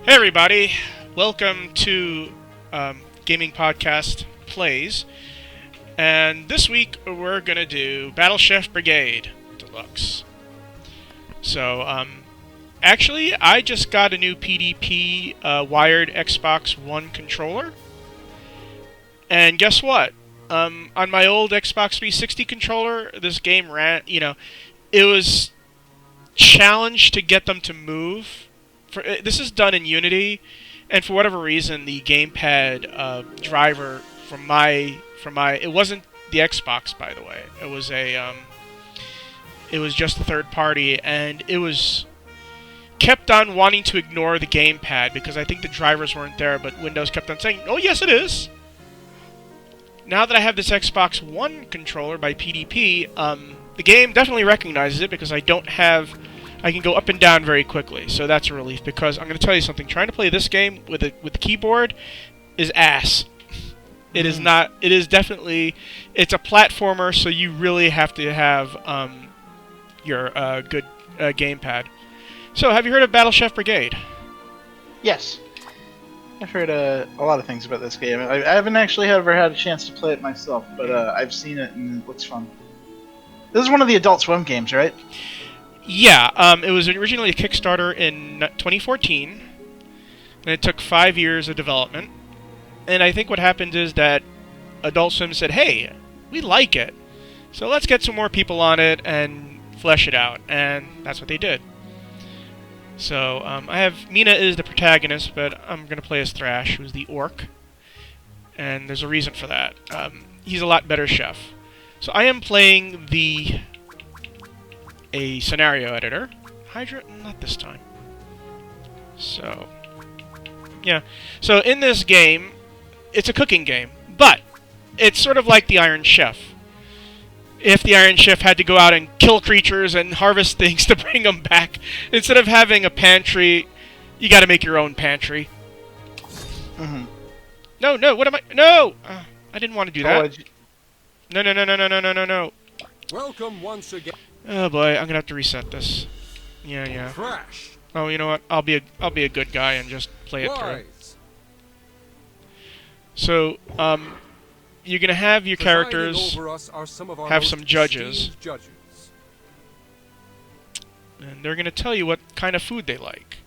Hey everybody, welcome to Gaming Podcast Plays, and this week we're gonna do Battle Chief Brigade Deluxe. So, actually, I just got a new PDP wired Xbox One controller, and guess what? On my old Xbox 360 controller, this game ran, it was challenged to get them to move. This is done in Unity, and for whatever reason, the gamepad driver from my it wasn't the Xbox, by the way. It was it was just a third party, and it was kept on wanting to ignore the gamepad because I think the drivers weren't there, but Windows kept on saying, "Oh yes, it is." Now that I have this Xbox One controller by PDP, the game definitely recognizes it because I can go up and down very quickly, so that's a relief. Because I'm going to tell you something: trying to play this game with the keyboard is ass. It is not. It is definitely. It's a platformer, so you really have to have your good gamepad. So, have you heard of Battle Chief Brigade? Yes, I've heard a lot of things about this game. I haven't actually ever had a chance to play it myself, but I've seen it and it looks fun. This is one of the Adult Swim games, right? Yeah, it was originally a Kickstarter in 2014, and it took 5 years of development. And I think what happened is that Adult Swim said, "Hey, we like it, so let's get some more people on it and flesh it out," and that's what they did. So, I have Mina is the protagonist, but I'm going to play as Thrash, who's the orc, and there's a reason for that. He's a lot better chef. So I am playing a scenario editor. Hydra? Not this time. So, yeah. So in this game, it's a cooking game, but it's sort of like the Iron Chef. If the Iron Chef had to go out and kill creatures and harvest things to bring them back, instead of having a pantry, you gotta make your own pantry. Mm-hmm. No, what am I? No! I didn't want to do that. No. Welcome once again. Oh boy, I'm gonna have to reset this. Yeah. Crash. Oh, you know what? I'll be a good guy and just play it through. So, you're gonna have your characters have some judges, and they're gonna tell you what kind of food they like.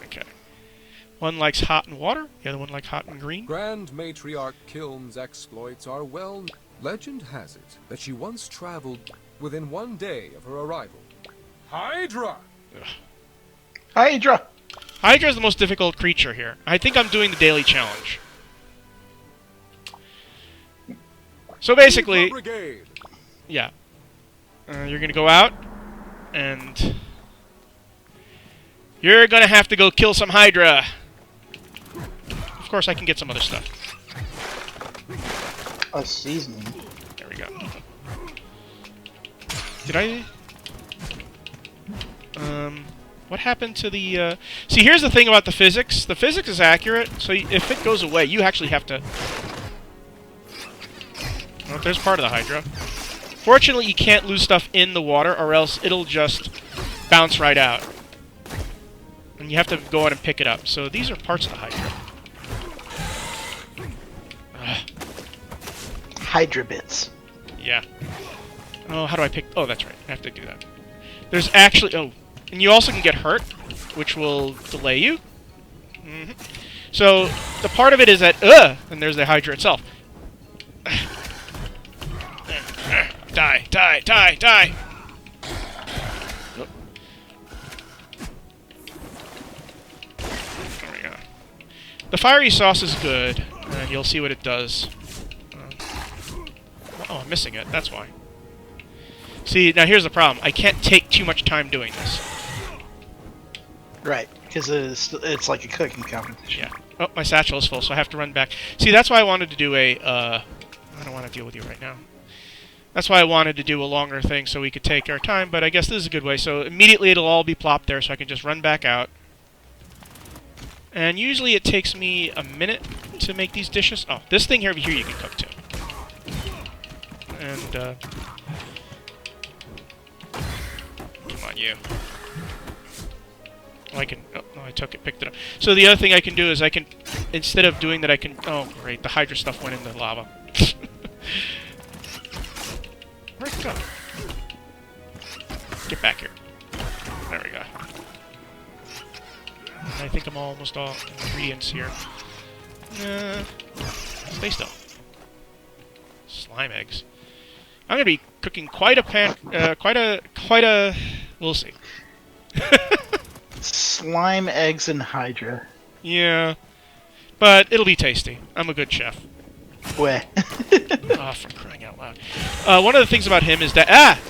Okay. One likes hot and water. The other one likes hot and green. Grand Matriarch Kiln's exploits are well. Legend has it that she once traveled within 1 day of her arrival. Hydra! Ugh. Hydra! Hydra is the most difficult creature here. I think I'm doing the daily challenge. So basically, yeah, you're gonna go out, and you're gonna have to go kill some Hydra. Of course, I can get some other stuff. A seasoning. There we go. Did I? What happened to the? See, here's the thing about the physics. The physics is accurate, so if it goes away, you actually have to. Oh, there's part of the Hydra. Fortunately, you can't lose stuff in the water, or else it'll just bounce right out, and you have to go out and pick it up. So these are parts of the Hydra. Hydra bits. Yeah. Oh, how do I pick? Oh, that's right. I have to do that. There's actually... Oh. And you also can get hurt, which will delay you. Mm-hmm. So, the part of it is that... And there's the Hydra itself. Die. Oh. There we go. The fiery sauce is good, and you'll see what it does. Oh, I'm missing it. That's why. See, now here's the problem. I can't take too much time doing this. Right, because it's like a cooking competition. Yeah. Oh, my satchel is full, so I have to run back. See, that's why I wanted to do a... I don't want to deal with you right now. That's why I wanted to do a longer thing so we could take our time, but I guess this is a good way. So immediately it'll all be plopped there, so I can just run back out. And usually it takes me a minute to make these dishes. Oh, this thing here you can cook too. And, come on, you. Oh, I can... Oh, no, I took it, picked it up. So the other thing I can do is I can... Instead of doing that, I can... Oh, great. The Hydra stuff went in the lava. Where'd it go? Get back here. There we go. I think I'm almost all ingredients here. Stay still. Slime eggs. I'm gonna be cooking quite a... We'll see. Slime, eggs, and Hydra. Yeah. But it'll be tasty. I'm a good chef. Weh. Oh, for crying out loud. One of the things about him is that... Ah!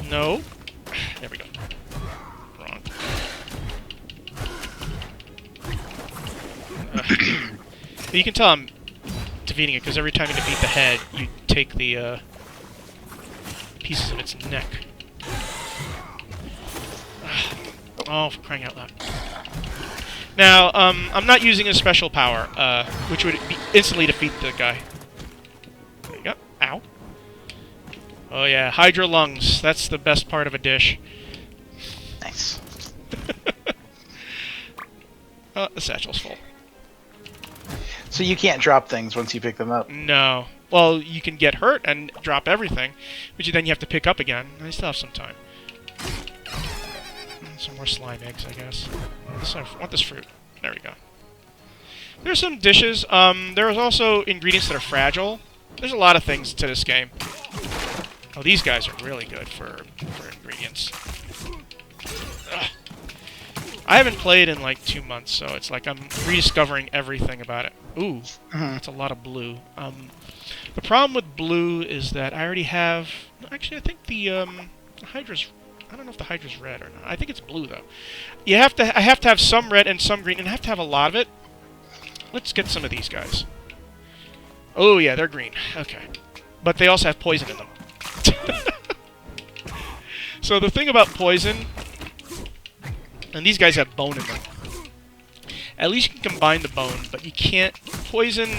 No. There we go. Wrong. You can tell I'm defeating it, because every time you defeat the head, you take the pieces of its neck. Oh, for crying out loud. Now, I'm not using a special power, which would instantly defeat the guy. There you go. Ow. Oh yeah, Hydra lungs. That's the best part of a dish. Nice. Oh, the satchel's full. So you can't drop things once you pick them up? No. Well, you can get hurt and drop everything, which then you have to pick up again. I still have some time. Some more slime eggs, I guess. I want this fruit. There we go. There's some dishes. There's also ingredients that are fragile. There's a lot of things to this game. Oh, these guys are really good for ingredients. Ugh. I haven't played in like 2 months, so it's like I'm rediscovering everything about it. Ooh, that's a lot of blue. The problem with blue is that I already have... Actually, I think the Hydra's... I don't know if the Hydra's red or not. I think it's blue, though. I have to have some red and some green, and I have to have a lot of it. Let's get some of these guys. Oh, yeah, they're green. Okay. But they also have poison in them. So the thing about poison... And these guys have bone in them. At least you can combine the bone, but you can't... Poison...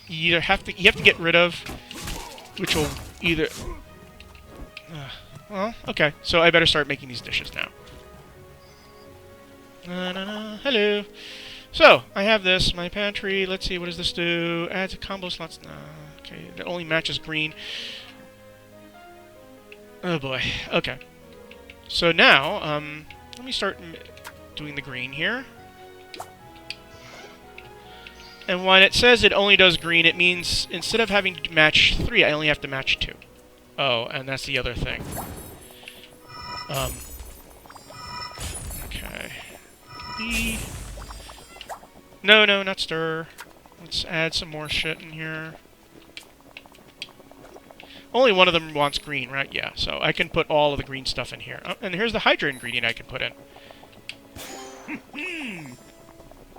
You either have to get rid of, which will either... well, okay. So I better start making these dishes now. Hello. So, I have this, my pantry. Let's see, what does this do? Adds a combo slots. Okay, that only matches green. Oh boy. Okay. So now, let me start doing the green here. And when it says it only does green, it means instead of having to match 3, I only have to match 2. Oh, and that's the other thing. Okay. No, not stir. Let's add some more shit in here. Only one of them wants green, right? Yeah, so I can put all of the green stuff in here. Oh, and here's the Hydra ingredient I can put in.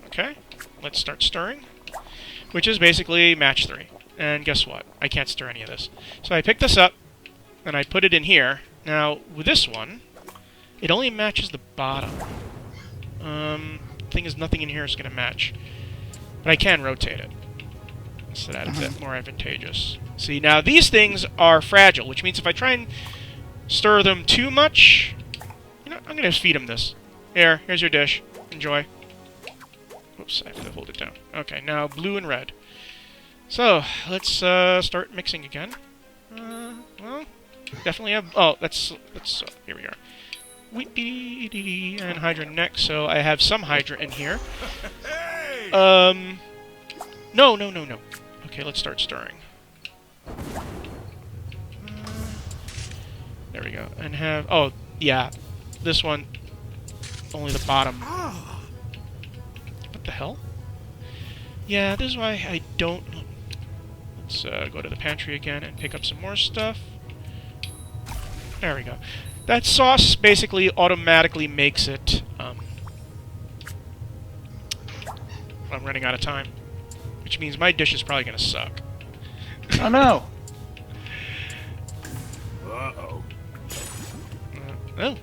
Okay, let's start stirring. Which is basically match 3. And guess what? I can't stir any of this. So I pick this up, and I put it in here. Now, with this one, it only matches the bottom. Thing is, nothing in here is going to match. But I can rotate it. So that's a bit more advantageous. See, now these things are fragile, which means if I try and stir them too much... You know, I'm going to feed them this. Here's your dish. Enjoy. Oops, I have to hold it down. Okay, now blue and red. So, let's start mixing again. Well, definitely have... Oh, let's here we are. And Hydra next, so I have some Hydra in here. No. Okay, let's start stirring. There we go. And have... Oh, yeah. This one, only the bottom. What the hell? Yeah, this is why I don't... Let's go to the pantry again and pick up some more stuff. There we go. That sauce basically automatically makes it... I'm running out of time. Which means my dish is probably going to suck. Oh no! Uh-oh. Oh.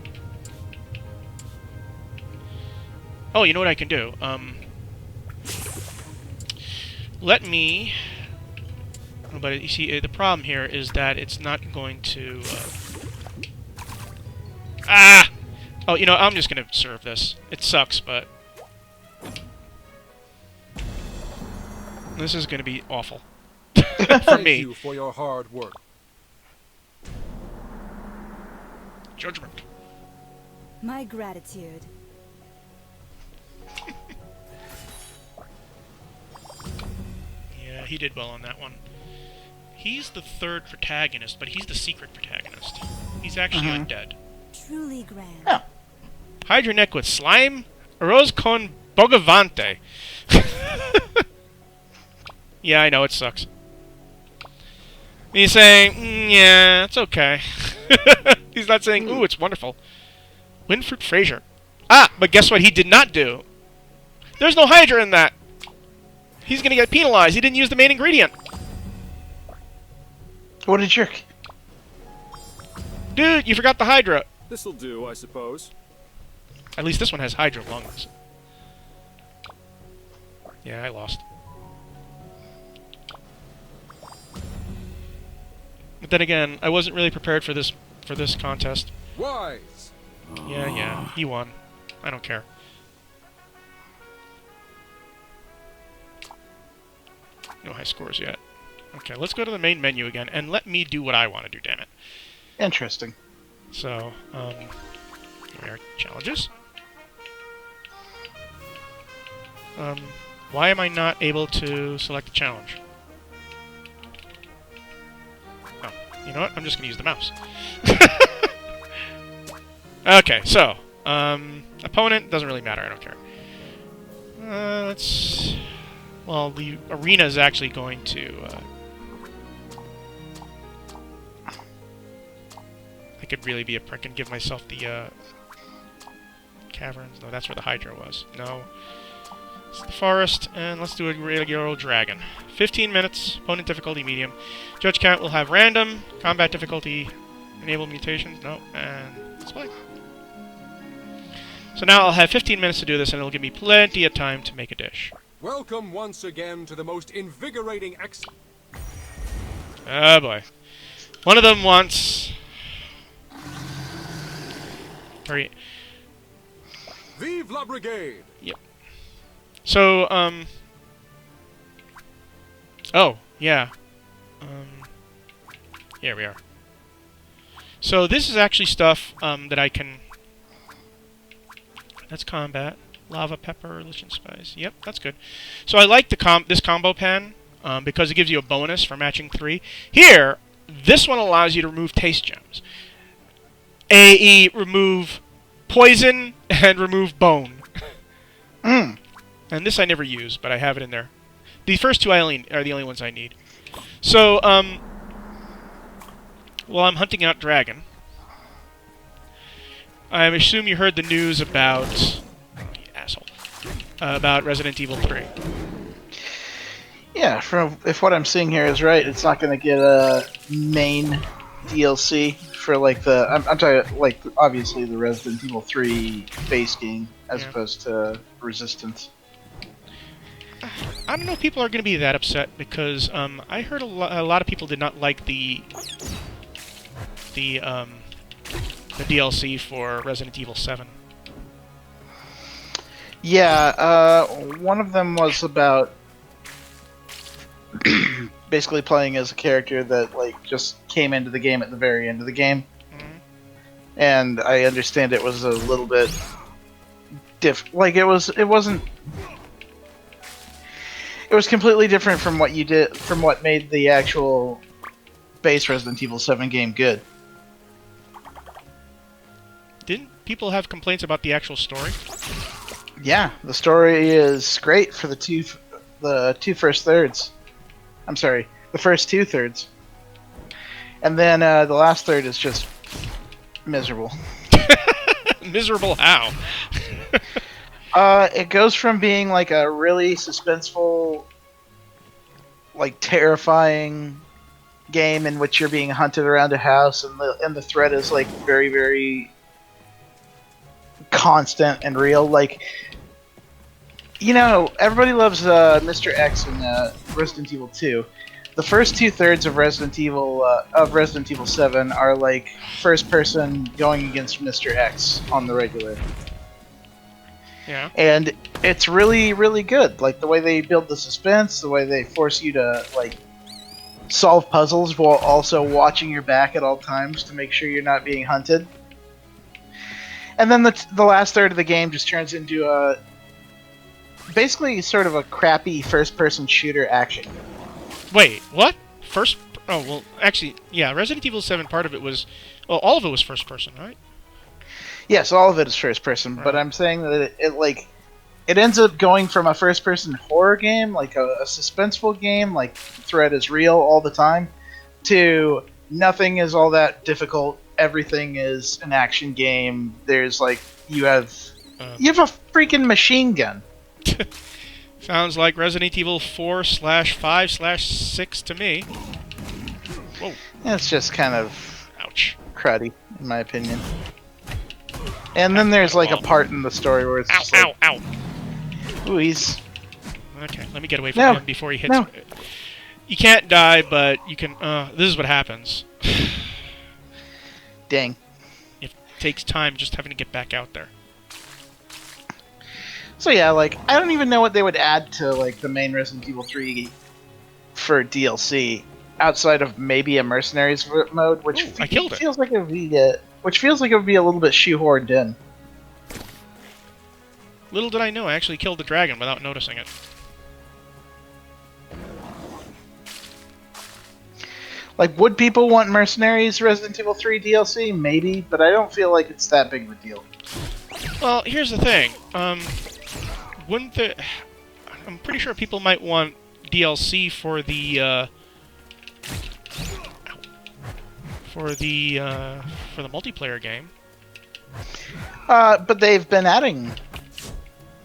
Oh, you know what I can do? Let me... Oh, but you see, the problem here is that it's not going to... Ah! Oh, you know, I'm just gonna serve this. It sucks, but... this is gonna be awful. For Thank me. you for your hard work. Judgment. My gratitude. Yeah, he did well on that one. He's the third protagonist, but he's the secret protagonist. He's actually undead. Truly grand. Yeah. Hide your neck with slime, ARROZ con BOGAVANTE. Yeah, I know, it sucks. And he's saying, yeah, it's okay. He's not saying, ooh, it's wonderful. WINDFRUIT FRAISIER. Ah, but guess what he did not do? There's no Hydra in that. He's gonna get penalized. He didn't use the main ingredient. What a jerk. Dude, you forgot the Hydra. This'll do, I suppose. At least this one has Hydra lungs. Yeah, I lost. But then again, I wasn't really prepared for this contest. Wise. Yeah, he won. I don't care. No high scores yet. Okay, let's go to the main menu again, and let me do what I want to do, damn it. Interesting. So, here are challenges. Why am I not able to select a challenge? Oh, you know what? I'm just going to use the mouse. Okay, so, opponent, doesn't really matter, I don't care. Let's... well, the arena is actually going to... I could really be a prick and give myself the, caverns. No, that's where the Hydra was. No. It's the forest, and let's do a regular old dragon. 15 minutes, opponent difficulty medium. Judge count will have random, combat difficulty, enable mutations, no, and let's play. So now I'll have 15 minutes to do this, and it'll give me plenty of time to make a dish. Welcome once again to the most invigorating Oh boy. One of them wants... hurry. Vive la Brigade! Yep. So, oh, yeah. Here we are. So this is actually stuff, that I can... That's combat. Lava, pepper, lichen spice. Yep, that's good. So I like this combo pan, because it gives you a bonus for matching 3. Here, this one allows you to remove taste gems. AE, remove poison, and remove bone. And this I never use, but I have it in there. The first 2 are the only ones I need. So, while I'm hunting out dragon, I assume you heard the news about... oh, you asshole. About Resident Evil 3. Yeah, if what I'm seeing here is right, it's not going to get a main DLC for like the... I'm talking like obviously the Resident Evil 3 base game as opposed to Resistance. I don't know if people are going to be that upset because I heard a lot of people did not like the DLC for Resident Evil 7. Yeah, one of them was about basically playing as a character that like just came into the game at the very end of the game, and I understand it was a little bit like it was completely different from what you did, from what made the actual base Resident Evil 7 game good. Didn't people have complaints about the actual story? Yeah, the story is great for the two first thirds. I'm sorry, the first 2 thirds. And then the last third is just miserable. Miserable how? It goes from being like a really suspenseful, like terrifying game in which you're being hunted around a house, and the threat is like very, very constant and real. Like, you know, everybody loves Mr. X in Resident Evil 2, the first 2/3 of Resident Evil 7 are like first person going against Mr. X on the regular. Yeah. And it's really, really good. Like the way they build the suspense, the way they force you to like solve puzzles while also watching your back at all times to make sure you're not being hunted. And then the last third of the game just turns into a basically sort of a crappy first-person shooter action. Wait, what? First? Oh, well, actually, yeah. Resident Evil 7. Part of it was, well, all of it was first person, right? Yes, all of it is first person, but I'm saying that it ends up going from a first person horror game, like a suspenseful game, like threat is real all the time, to nothing is all that difficult. Everything is an action game. There's like you have a freaking machine gun. Sounds like Resident Evil 4/5/6 to me. Whoa. It's just kind of Ouch. cruddy, in my opinion. And then there's like a part in the story where it's just like, ow. Ooh, he's... Okay, let me get away from him before he hits me. You can't die, but you can... this is what happens. Dang. It takes time just having to get back out there. So yeah, like, I don't even know what they would add to, like, the main Resident Evil 3 for DLC, outside of maybe a Mercenaries mode, which I killed it. Feels like it would be, which feels like it would be a little bit shoehorned in. Little did I know, I actually killed the dragon without noticing it. Like, would people want Mercenaries Resident Evil 3 DLC? Maybe, but I don't feel like it's that big of a deal. Well, here's the thing. Wouldn't the... I'm pretty sure people might want DLC for the multiplayer game. But they've been adding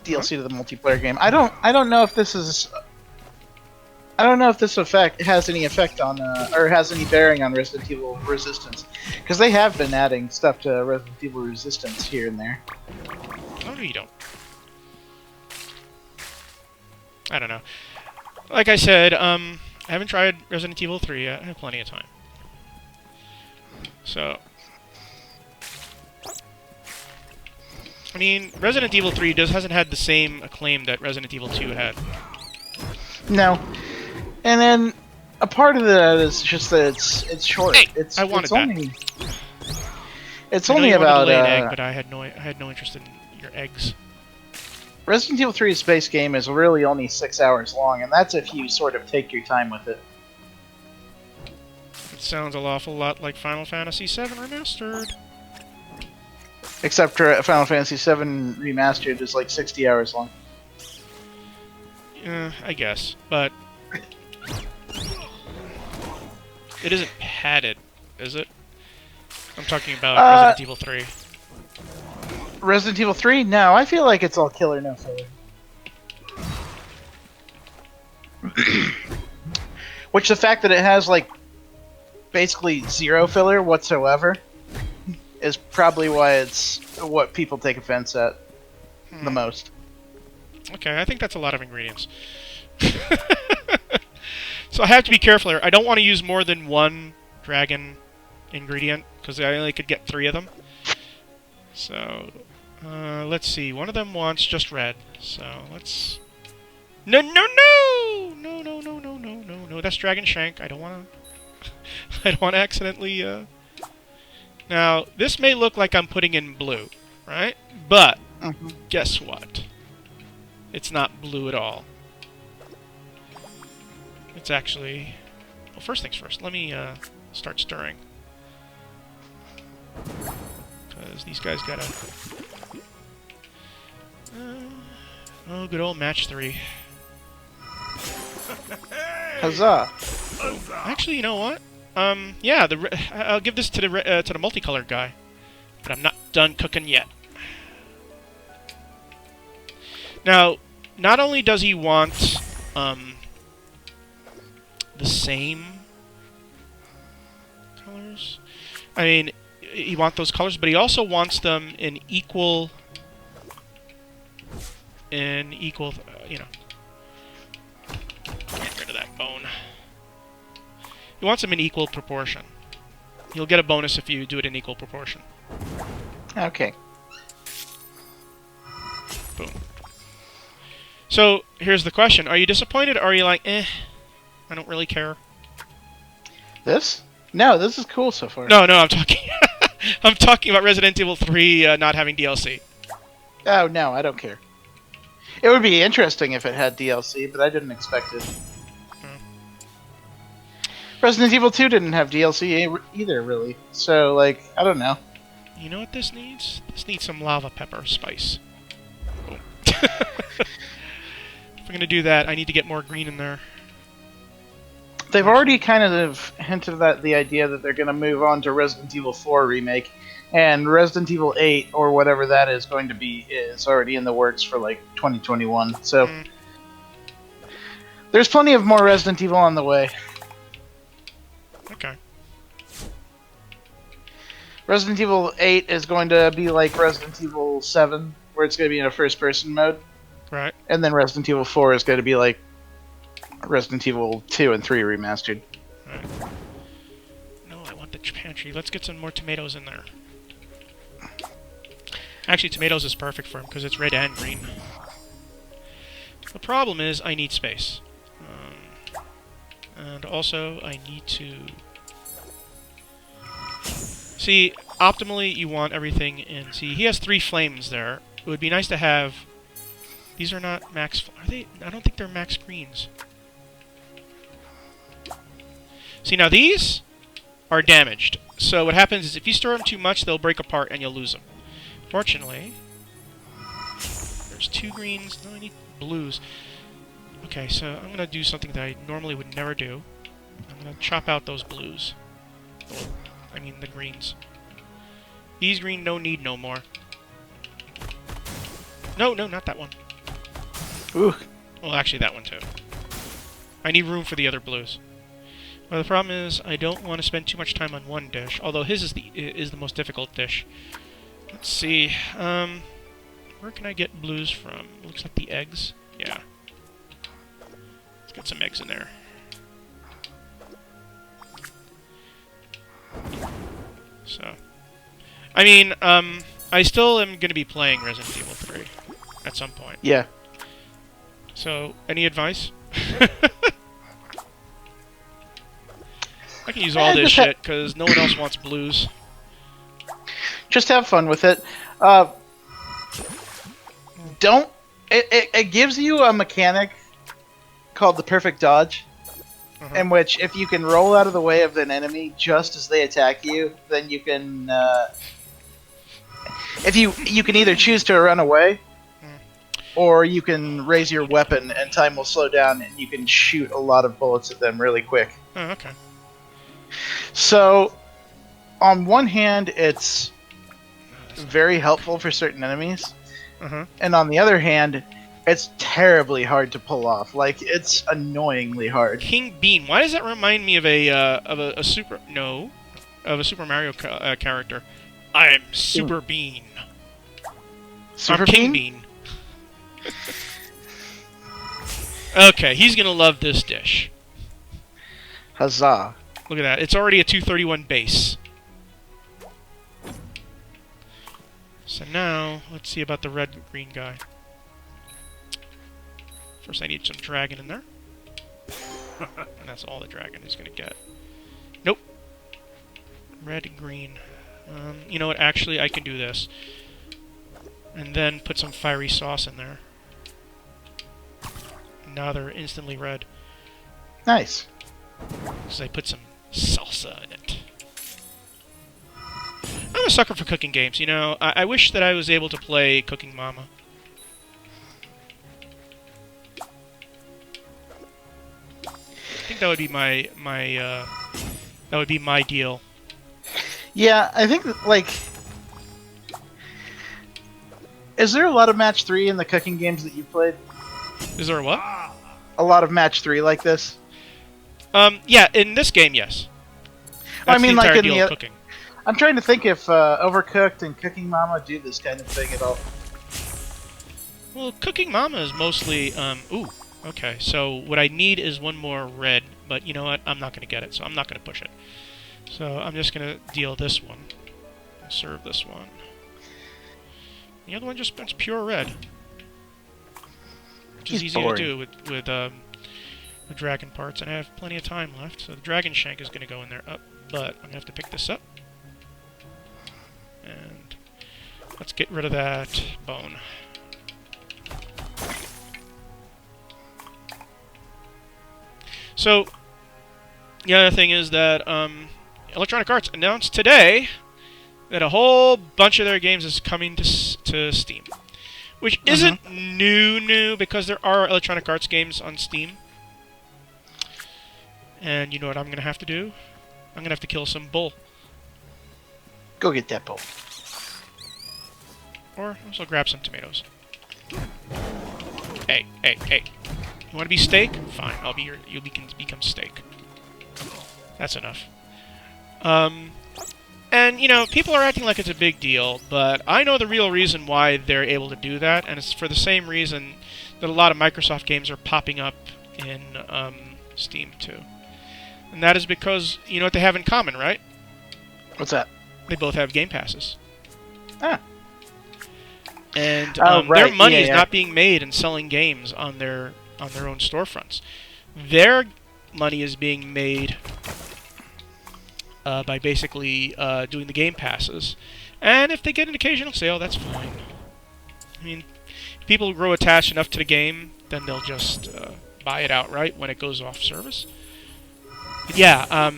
DLC to the multiplayer game. I don't know if this is... I don't know if this has any effect on, or has any bearing on Resident Evil Resistance. Because they have been adding stuff to Resident Evil Resistance here and there. Oh, no, you don't. I don't know. Like I said, I haven't tried Resident Evil 3 yet. I have plenty of time. So... I mean, Resident Evil 3 hasn't had the same acclaim that Resident Evil 2 had. No. And then a part of that is just that it's short. Hey, it's I wanted it's only, that. It's I know only you wanted about to lay an egg, but I had no interest in your eggs. Resident Evil 3's base game is really only 6 hours long, and that's if you sort of take your time with it. It sounds an awful lot like Final Fantasy VII Remastered. Except for Final Fantasy VII Remastered is like 60 hours long. I guess, but it isn't padded, is it? I'm talking about Resident Evil 3. Resident Evil 3? No, I feel like it's all killer, no filler. Which the fact that it has like basically zero filler whatsoever is probably why it's what people take offense at the most. Okay, I think that's a lot of ingredients. So I have to be careful here. I don't want to use more than one dragon ingredient, because I only could get 3 of them. So, let's see. One of them wants just red. So, let's... No! That's Dragon Shank. I don't want to... I don't want to accidentally, Now, this may look like I'm putting in blue, right? But, guess what? It's not blue at all. It's actually... Well, first things first. Let me, start stirring. Because these guys gotta... oh, good old match 3. Huzzah! Actually, you know what? Yeah, I'll give this to the multicolored guy. But I'm not done cooking yet. Now, not only does he want, the same colors. I mean, he wants those colors, but he also wants them in equal, you know. Get rid of that bone. He wants them in equal proportion. You'll get a bonus if you do it in equal proportion. Okay. Boom. So, here's the question. Are you disappointed, or are you like, I don't really care? This? No, this is cool so far. No, I'm talking... I'm talking about Resident Evil 3 not having DLC. Oh, no, I don't care. It would be interesting if it had DLC, but I didn't expect it. Resident Evil 2 didn't have DLC either, really. So, like, I don't know. You know what this needs? This needs some lava pepper spice. Boom. If I'm gonna do that, I need to get more green in there. They've already kind of hinted at the idea that they're going to move on to Resident Evil 4 remake, and Resident Evil 8, or whatever that is going to be, is already in the works for, like, 2021. So, there's plenty of more Resident Evil on the way. Okay. Resident Evil 8 is going to be like Resident Evil 7, where it's going to be in a first-person mode. Right. And then Resident Evil 4 is going to be like Resident Evil 2 and 3 remastered. Right. No, I want the pantry. Let's get some more tomatoes in there. Actually, tomatoes is perfect for him, because it's red and green. The problem is, I need space. And also, I need to... See, optimally, you want everything in... See, he has 3 flames there. It would be nice to have... These are not max... Are they? I don't think they're max greens. See, now these are damaged. So what happens is if you stir them too much, they'll break apart and you'll lose them. Fortunately, there's 2 greens. No, I need blues. Okay, so I'm going to do something that I normally would never do. I'm going to chop out those blues. I mean the greens. These green no need no more. No, not that one. Ooh. Well, actually that one too. I need room for the other blues. Well, the problem is I don't want to spend too much time on one dish, although his is the most difficult dish. Let's see. Where can I get blues from? Looks like the eggs. Yeah. Let's get some eggs in there. So, I mean, I still am going to be playing Resident Evil 3 at some point. Yeah. So, any advice? I can use all this shit, because no one else wants blues. Just have fun with it. It gives you a mechanic called the perfect dodge, in which if you can roll out of the way of an enemy just as they attack you, then you can... if you can either choose to run away, or you can raise your weapon and time will slow down and you can shoot a lot of bullets at them really quick. Oh, okay. So, on one hand, it's very helpful for certain enemies, and on the other hand, it's terribly hard to pull off. Like, it's annoyingly hard. King Bean. Why does that remind me of a Super Mario character? I'm Super Bean. Super I'm King Bean. Okay, he's gonna love this dish. Huzzah. Look at that. It's already a 231 base. So now, let's see about the red-green guy. First I need some dragon in there. And that's all the dragon is going to get. Nope. Red and green. You know what? Actually, I can do this. And then put some fiery sauce in there. Now they're instantly red. Nice. Because I put some salsa in it. I'm a sucker for cooking games, you know. I wish that I was able to play Cooking Mama. I think that would be my deal. Yeah, I think, like... Is there a lot of Match 3 in the cooking games that you've played? Is there a what? A lot of Match 3 like this? Yeah, in this game, yes. That's I mean, the entire like in deal the... of cooking. I'm trying to think if Overcooked and Cooking Mama do this kind of thing at all. Well, Cooking Mama is mostly, ooh, okay. So what I need is one more red but you know what? I'm not going to get it, so I'm not going to push it. So I'm just going to deal this one. And serve this one. The other one just it's pure red. Which is easy to do with dragon parts, and I have plenty of time left, so the dragon shank is going to go in there. But I'm going to have to pick this up. And let's get rid of that bone. So, the other thing is that Electronic Arts announced today that a whole bunch of their games is coming to Steam. Which isn't new, because there are Electronic Arts games on Steam. And you know what I'm going to have to do? I'm going to have to kill some bull. Go get that bull. Or also grab some tomatoes. Hey. You want to be steak? Fine, I'll be you'll become steak. That's enough. And, you know, people are acting like it's a big deal, but I know the real reason why they're able to do that, and it's for the same reason that a lot of Microsoft games are popping up in Steam, too. And that is because, you know what they have in common, right? What's that? They both have Game Passes. Ah. And right. their money is not being made in selling games on their own storefronts. Their money is being made by basically doing the Game Passes. And if they get an occasional sale, that's fine. I mean, if people grow attached enough to the game, then they'll just buy it outright when it goes off service. But yeah,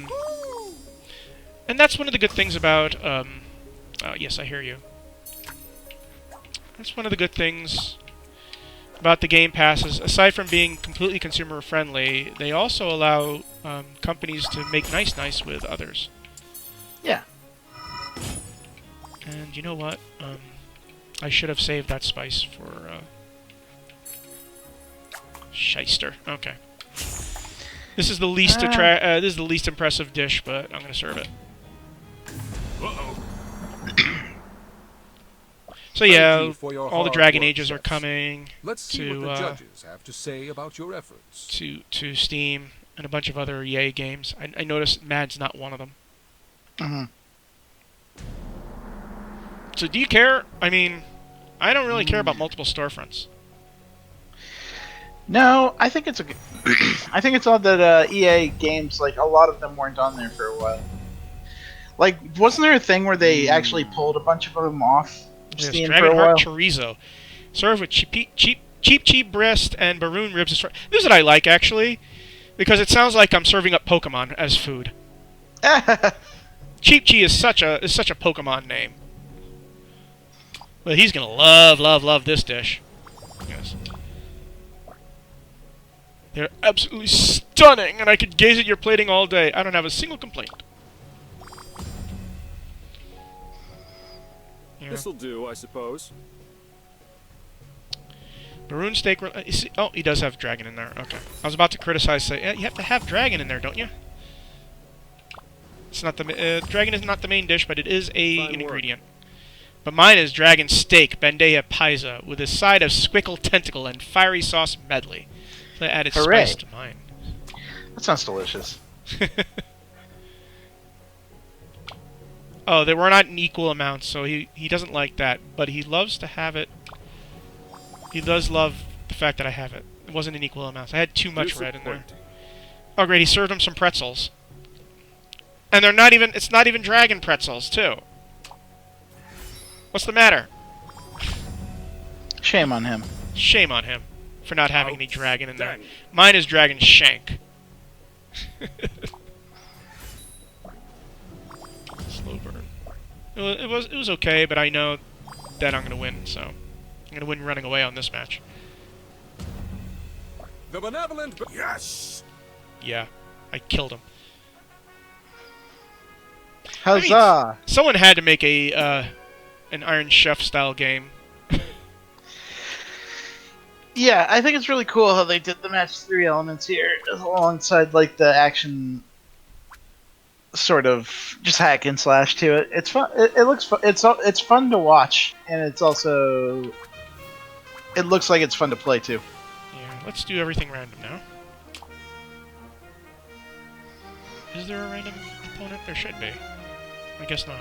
and that's one of the good things about... oh, yes, I hear you. That's one of the good things about the Game Passes. Aside from being completely consumer-friendly, they also allow companies to make nice with others. Yeah. And you know what? I should have saved that spice for shyster. Okay. This is the least this is the least impressive dish, but I'm going to serve it. Uh-oh. So yeah, all the hard Dragon work, Ages are chefs. coming Let's see to what the judges have to say about your efforts. to Steam and a bunch of other EA games. I noticed Mad's not one of them. Mm-hmm. So do you care? I mean, I don't really care about multiple storefronts. No, I think it's a. I think it's odd that EA games, like a lot of them, weren't on there for a while. Like, wasn't there a thing where they actually pulled a bunch of them off Yes, Steam for Dragon a while? Heart Chorizo, served with cheap breast and BAURUN ribs. This is what I like actually, because it sounds like I'm serving up Pokemon as food. Cheap is such a Pokemon name. Well, he's gonna love this dish. Yes. They're absolutely stunning, and I could gaze at your plating all day. I don't have a single complaint. Yeah. This'll do, I suppose. BAURUN steak. Oh, he does have dragon in there. Okay. I was about to criticize, say, yeah, you have to have dragon in there, don't you? It's not the dragon is not the main dish, but it is an ingredient. But mine is dragon steak, BANDEJA PAISA, with a side of squickle tentacle and fiery sauce medley. So I added spice to mine. That sounds delicious. Oh, they were not in equal amounts, so he doesn't like that, but he loves to have it. He does love the fact that I have it. It wasn't in equal amounts. I had too much red in there. Oh, great, he served him some pretzels. And they're not even, it's not even dragon pretzels, too. What's the matter? Shame on him. Shame on him for not having any dragon in there. Mine is dragon shank. Slow burn. It was okay, but I know that I'm gonna win, so I'm gonna win running away on this match. The benevolent. Yes. Yeah, I killed him. Huzzah! I mean, someone had to make an Iron Chef style game. Yeah, I think it's really cool how they did the match 3 elements here alongside like the action sort of just hack and slash to it. It's fun. It looks fun. It's fun to watch, and it's also it looks like it's fun to play too. Yeah, let's do everything random now. Is there a random opponent? There should be. I guess not.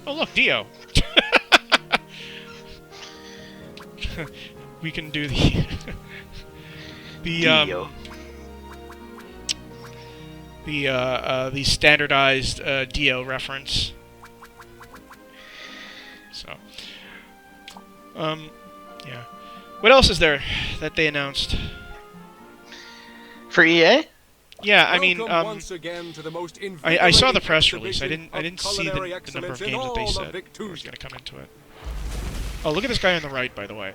Oh look, Dio! We can do the... Dio. the standardized Dio reference. So... yeah. What else is there that they announced? For EA? Yeah, I mean, Welcome once again to the most I saw the press invigorating release. I didn't see the culinary number of excellence in games that they all said of was Victusia. going to come into it. Oh, look at this guy on the right, by the way.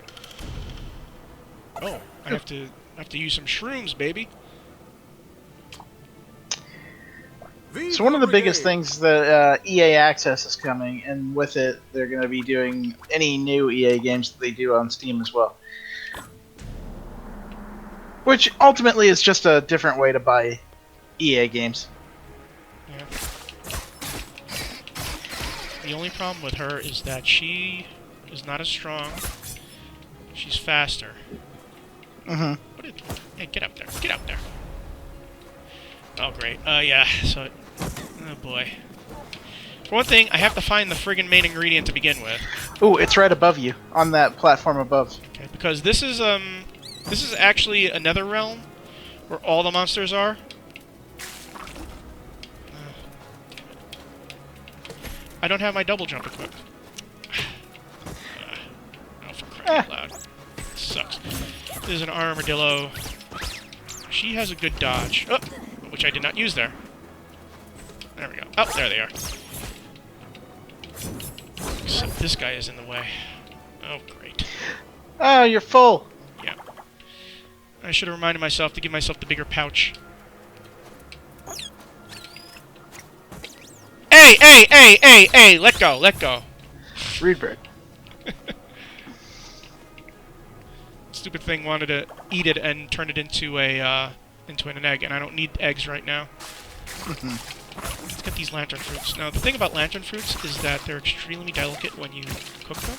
Oh, I have to use some shrooms, baby. So one of the biggest things that EA Access is coming, and with it, they're going to be doing any new EA games that they do on Steam as well. Which ultimately is just a different way to buy EA games. Yeah. The only problem with her is that she is not as strong. She's faster. Mm-hmm. Hey, get up there. Get up there. Oh, great. Yeah, so... Oh, boy. For one thing, I have to find the friggin' main ingredient to begin with. Ooh, it's right above you, on that platform above. Okay, because this is actually another realm where all the monsters are. I don't have my double jump equipped. Oh, for crying out loud. Sucks. This is an armadillo. She has a good dodge. Oh, which I did not use there. There we go. Oh, there they are. Except this guy is in the way. Oh, great. Oh, you're full. Yeah. I should have reminded myself to give myself the bigger pouch. Hey, hey, hey, hey, hey! Let go, let go. Rude bird. Stupid thing wanted to eat it and turn it into an egg, and I don't need eggs right now. Let's get these lantern fruits. Now, the thing about lantern fruits is that they're extremely delicate when you cook them.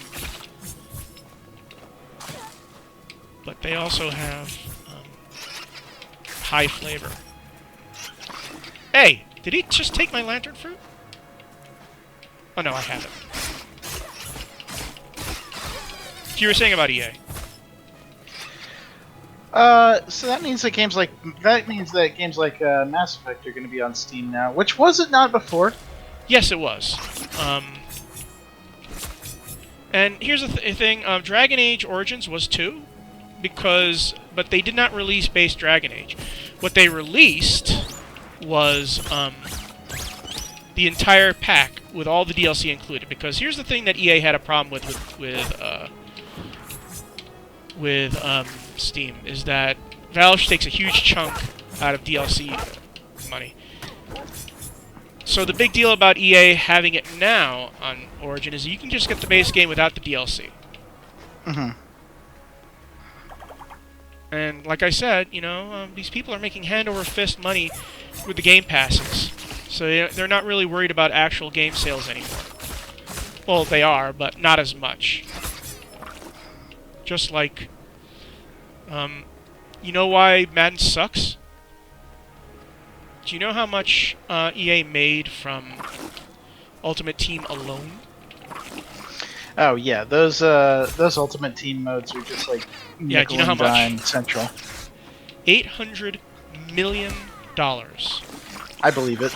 But they also have high flavor. Hey! Did he just take my lantern fruit? Oh no, I have it. You were saying about EA. So that means that games like Mass Effect are going to be on Steam now, which was it not before? Yes, it was. And here's the thing: Dragon Age Origins was too, but they did not release base Dragon Age. What they released was the entire pack with all the DLC included. Because here's the thing that EA had a problem with Steam, is that Valve takes a huge chunk out of DLC money. So the big deal about EA having it now on Origin is you can just get the base game without the DLC. Mm-hmm. And like I said, you know, these people are making hand over fist money with the game passes. So they're not really worried about actual game sales anymore. Well, they are, but not as much. Just like... you know why Madden sucks? Do you know how much EA made from Ultimate Team alone? Oh yeah, those Ultimate Team modes are just like Yeah, do you know how much? Central. $800 million. I believe it.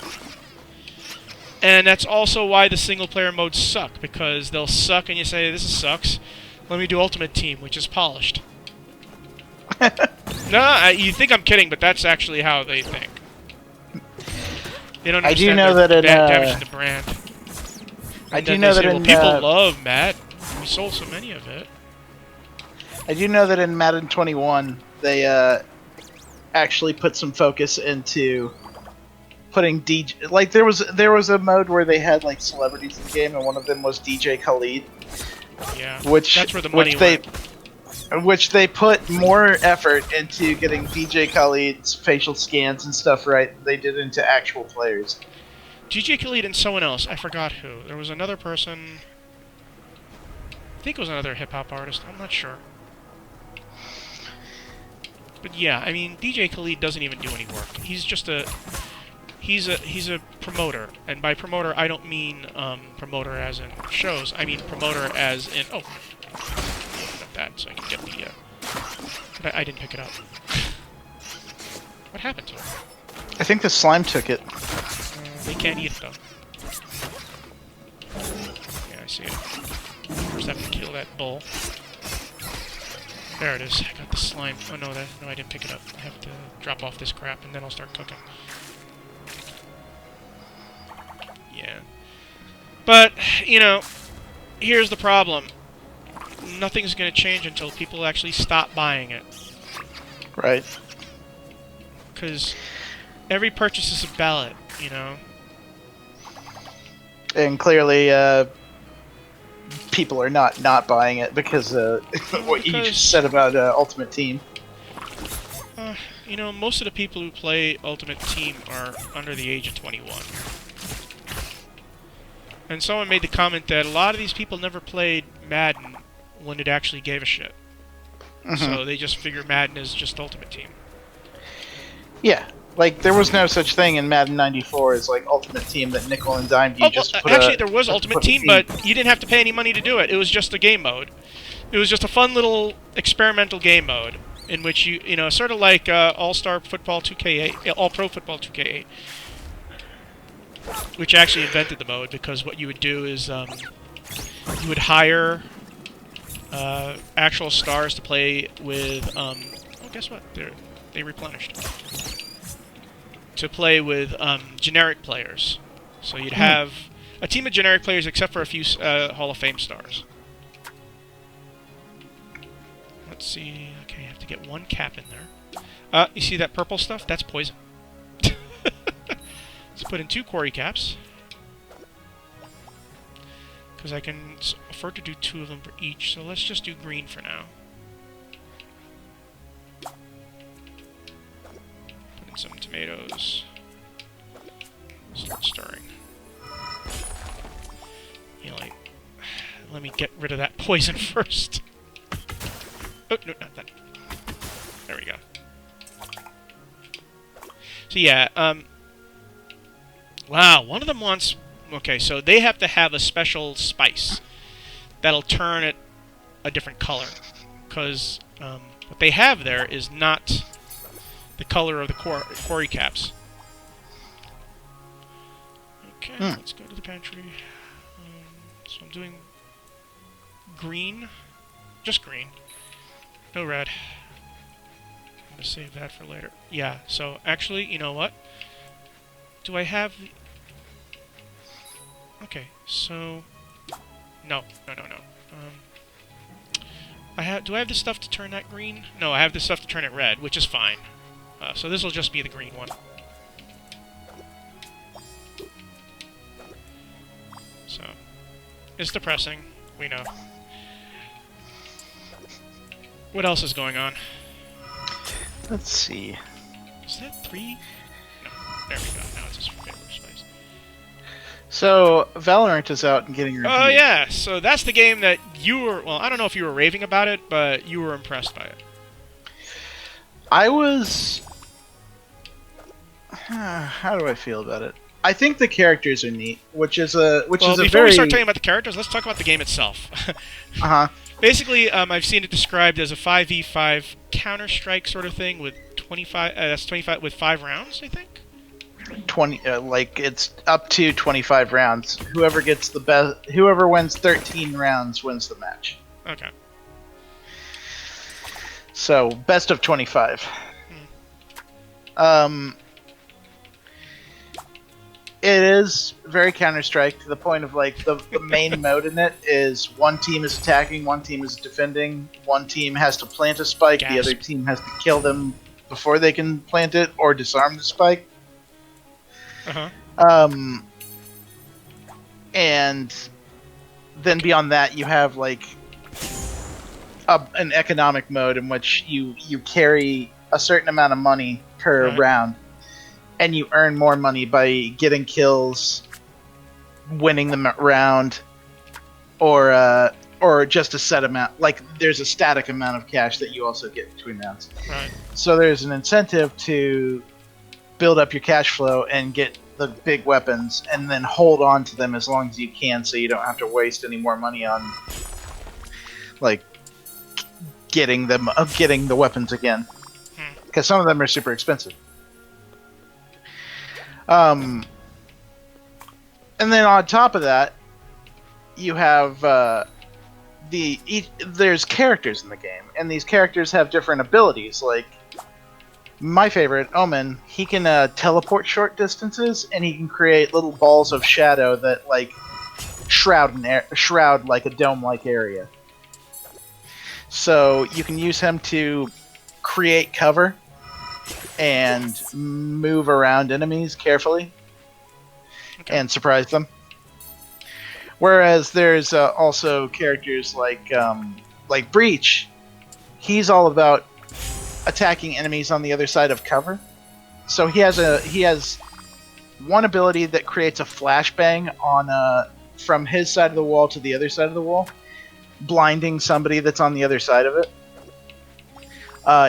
And that's also why the single-player modes suck, because they'll suck and you say, this sucks, let me do Ultimate Team, which is polished. No, you think I'm kidding, but that's actually how they think. They don't understand damaging the brand. I do know that in people love Madden. We sold so many of it. I do know that in Madden 21 they actually put some focus into putting DJ. Like there was a mode where they had like celebrities in the game, and one of them was DJ Khaled. Yeah, which that's where the money went. Which they put more effort into getting DJ Khaled's facial scans and stuff right than they did into actual players. DJ Khaled and someone else, I forgot who. There was another person. I think it was another hip-hop artist, I'm not sure. But yeah, I mean, DJ Khaled doesn't even do any work. He's he's a promoter, and by promoter I don't mean promoter as in shows. I mean promoter as in not that, so I can get the. But I didn't pick it up. What happened to it? I think the slime took it. They can't eat it though. Yeah, I see it. First, I have to kill that bull. There it is. I got the slime. Oh no, I didn't pick it up. I have to drop off this crap, and then I'll start cooking. Yeah. But, you know, here's the problem. Nothing's going to change until people actually stop buying it. Right. Because every purchase is a ballot, you know? And clearly, people are not buying it because what you just said about Ultimate Team. You know, most of the people who play Ultimate Team are under the age of 21. And someone made the comment that a lot of these people never played Madden when it actually gave a shit. So they just figure Madden is just Ultimate Team. Yeah. Like, there was no such thing in Madden 94 as, like, Ultimate Team that nickel and dimed you just to put actually, there was Ultimate Team, but you didn't have to pay any money to do it. It was just a game mode. It was just a fun little experimental game mode in which you know, sort of like All-Star Football 2K8, All-Pro Football 2K8, which actually invented the mode because what you would do is you would hire actual stars to play with. Oh, guess what? They replenished. To play with generic players. So you'd have a team of generic players except for a few Hall of Fame stars. Let's see. Okay, I have to get one cap in there. You see that purple stuff? That's poison. Let's put in 2 quarry caps. Because I can afford to do 2 of them for each, so let's just do green for now. Put in some tomatoes. Start stirring. You know, like, let me get rid of that poison first. Oh, no, not that. There we go. So yeah, wow, one of them wants... Okay, so they have to have a special spice that'll turn it a different color. Because what they have there is not the color of the quarry caps. Okay, let's go to the pantry. So I'm doing green. Just green. No red. I'm going to save that for later. Yeah, so actually, you know what? Do I have... Okay, so... No. Do I have the stuff to turn that green? No, I have the stuff to turn it red, which is fine. So this will just be the green one. So, it's depressing. We know. What else is going on? Let's see. Is that 3? No. There we go. Now it's his favorite spice. So, Valorant is out and getting reviewed. Oh, yeah. So that's the game that you were... Well, I don't know if you were raving about it, but you were impressed by it. I was... How do I feel about it? I think the characters are neat, which is a very... Well, before we start talking about the characters, let's talk about the game itself. Basically, I've seen it described as a 5v5 Counter-Strike sort of thing with 25. That's 25 with 5 rounds, I think. 20, like it's up to 25 rounds. Whoever gets the best, whoever wins 13 rounds wins the match. Okay. So best of 25. It is very Counter-Strike to the point of like the main mode in it is one team is attacking, one team is defending, one team has to plant a spike, the other team has to kill them before they can plant it or disarm the spike. And then beyond that you have like an economic mode in which you carry a certain amount of money per round. And you earn more money by getting kills, winning the round, or just a set amount. Like, there's a static amount of cash that you also get between rounds. Right. So there's an incentive to build up your cash flow and get the big weapons, and then hold on to them as long as you can, so you don't have to waste any more money on like getting the weapons again, because some of them are super expensive. And then on top of that, you have there's characters in the game, and these characters have different abilities. Like my favorite, Omen, he can teleport short distances, and he can create little balls of shadow that like shroud like a dome-like area. So you can use him to create cover and move around enemies carefully and surprise them. Whereas there's also characters like Breach. He's all about attacking enemies on the other side of cover. So he has one ability that creates a flashbang on from his side of the wall to the other side of the wall, blinding somebody that's on the other side of it.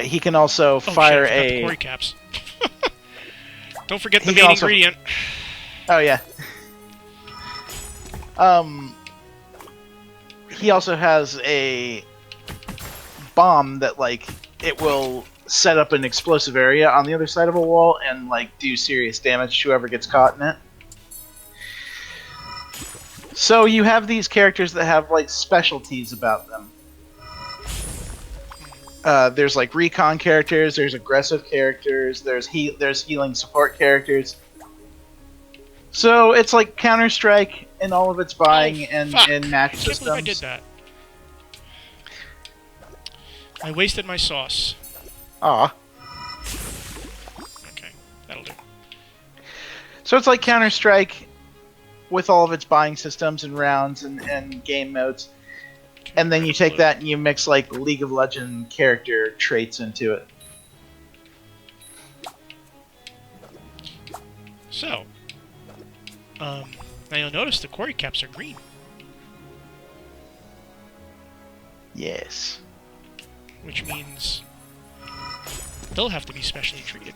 He can also fire the quarry caps. Don't forget the main ingredient. Oh yeah. He also has a bomb that like it will set up an explosive area on the other side of a wall and like do serious damage to whoever gets caught in it. So you have these characters that have like specialties about them. There's like recon characters, there's aggressive characters, there's healing support characters. So it's like Counter-Strike in all of its buying and match systems. I can't believe I did that. I wasted my sauce. Aw. Okay, that'll do. So it's like Counter-Strike with all of its buying systems and rounds and game modes. Okay, and then you take that and you mix like League of Legends character traits into it. So, now you'll notice the quarry caps are green. Yes. Which means they'll have to be specially treated.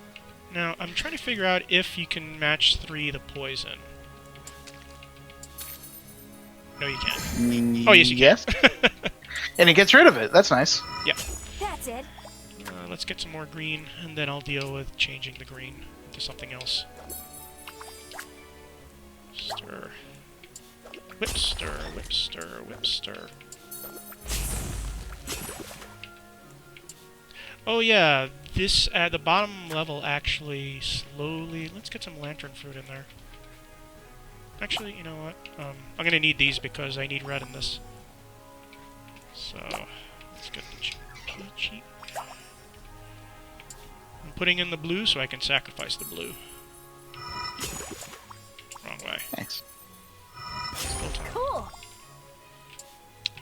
Now, I'm trying to figure out if you can match 3 the poison. No, you can't. Oh, yes, you can. Yes. And it gets rid of it. That's nice. Yeah. That's it. Let's get some more green, and then I'll deal with changing the green to something else. Stir. Whip stir, whip stir, whip stir. Oh yeah, this at the bottom level actually slowly... Let's get some lantern fruit in there. Actually, you know what? I'm gonna need these because I need red in this. So, let's get the peachy. I'm putting in the blue so I can sacrifice the blue. Wrong way. Thanks. Cool.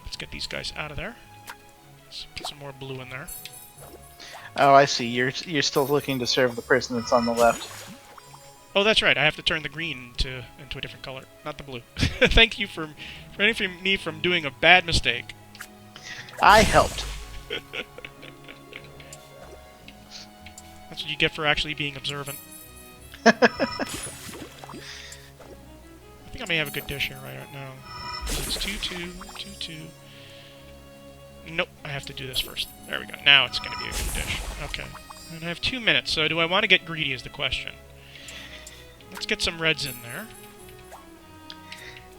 Let's get these guys out of there. Let's put some more blue in there. Oh, I see. You're still looking to serve the person that's on the left. Oh, that's right. I have to turn the green into a different color, not the blue. Thank you for preventing me from doing a bad mistake. I helped. That's what you get for actually being observant. I think I may have a good dish here right now. It's 2-2, 2-2. Nope, I have to do this first. There we go. Now it's going to be a good dish. Okay. And I have 2 minutes, so do I want to get greedy is the question. Let's get some reds in there.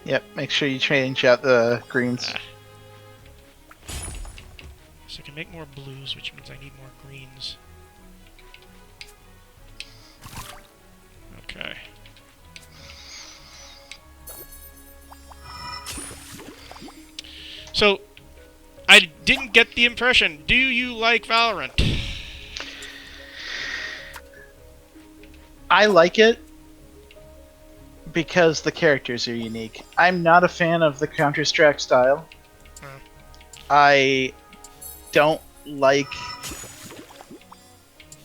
Yep, make sure you change out the greens. So I can make more blues, which means I need more greens. Okay. So, I didn't get the impression. Do you like Valorant? I like it because the characters are unique. I'm not a fan of the Counter-Strike style. I don't like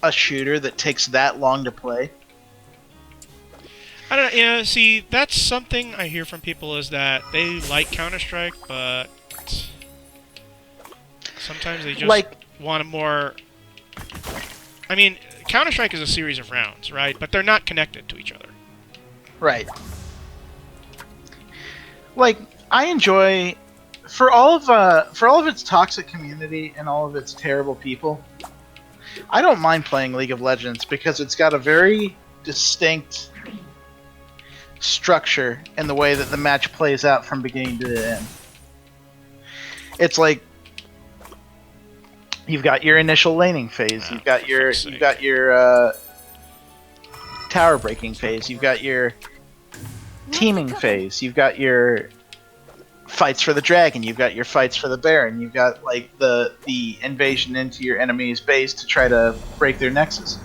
a shooter that takes that long to play. I don't know, yeah, see, that's something I hear from people is that they like Counter-Strike, but sometimes they just want a more... I mean, Counter-Strike is a series of rounds, right? But they're not connected to each other. Right. Like, I enjoy, for all of its toxic community and all of its terrible people, I don't mind playing League of Legends because it's got a very distinct structure in the way that the match plays out from beginning to the end. It's like you've got your initial laning phase, you've got your tower breaking phase, you've got your teaming phase, you've got your fights for the dragon, you've got your fights for the baron, you've got like the invasion into your enemy's base to try to break their nexus.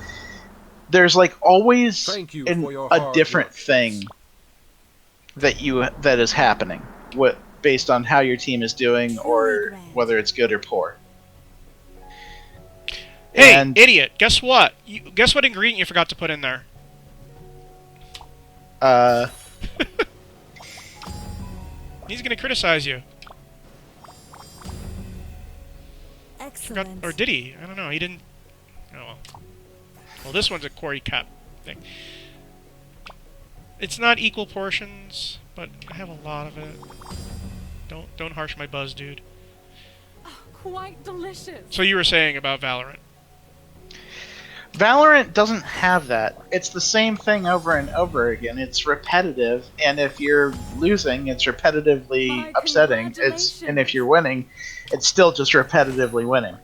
There's like always a different thing that is happening, based on how your team is doing or whether it's good or poor. Hey, idiot! Guess what? Guess what ingredient you forgot to put in there? He's gonna criticize you. Excellent. Or did he? I don't know. He didn't. Oh well, this one's a quarry cap thing. It's not equal portions, but I have a lot of it. Don't harsh my buzz, dude. Oh, quite delicious. So you were saying about Valorant? Valorant doesn't have that. It's the same thing over and over again. It's repetitive, and if you're losing, it's repetitively upsetting. And if you're winning, it's still just repetitively winning.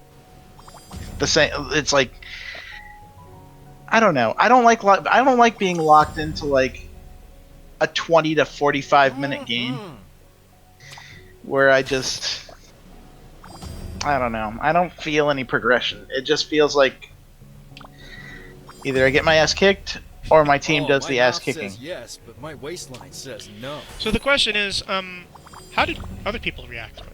The same. It's like, I don't know. I don't like being locked into like a 20 to 45 minute game where I don't know. I don't feel any progression. It just feels like either I get my ass kicked, or my team does the ass kicking. Says yes, but my waistline says no. So the question is, how did other people react to it?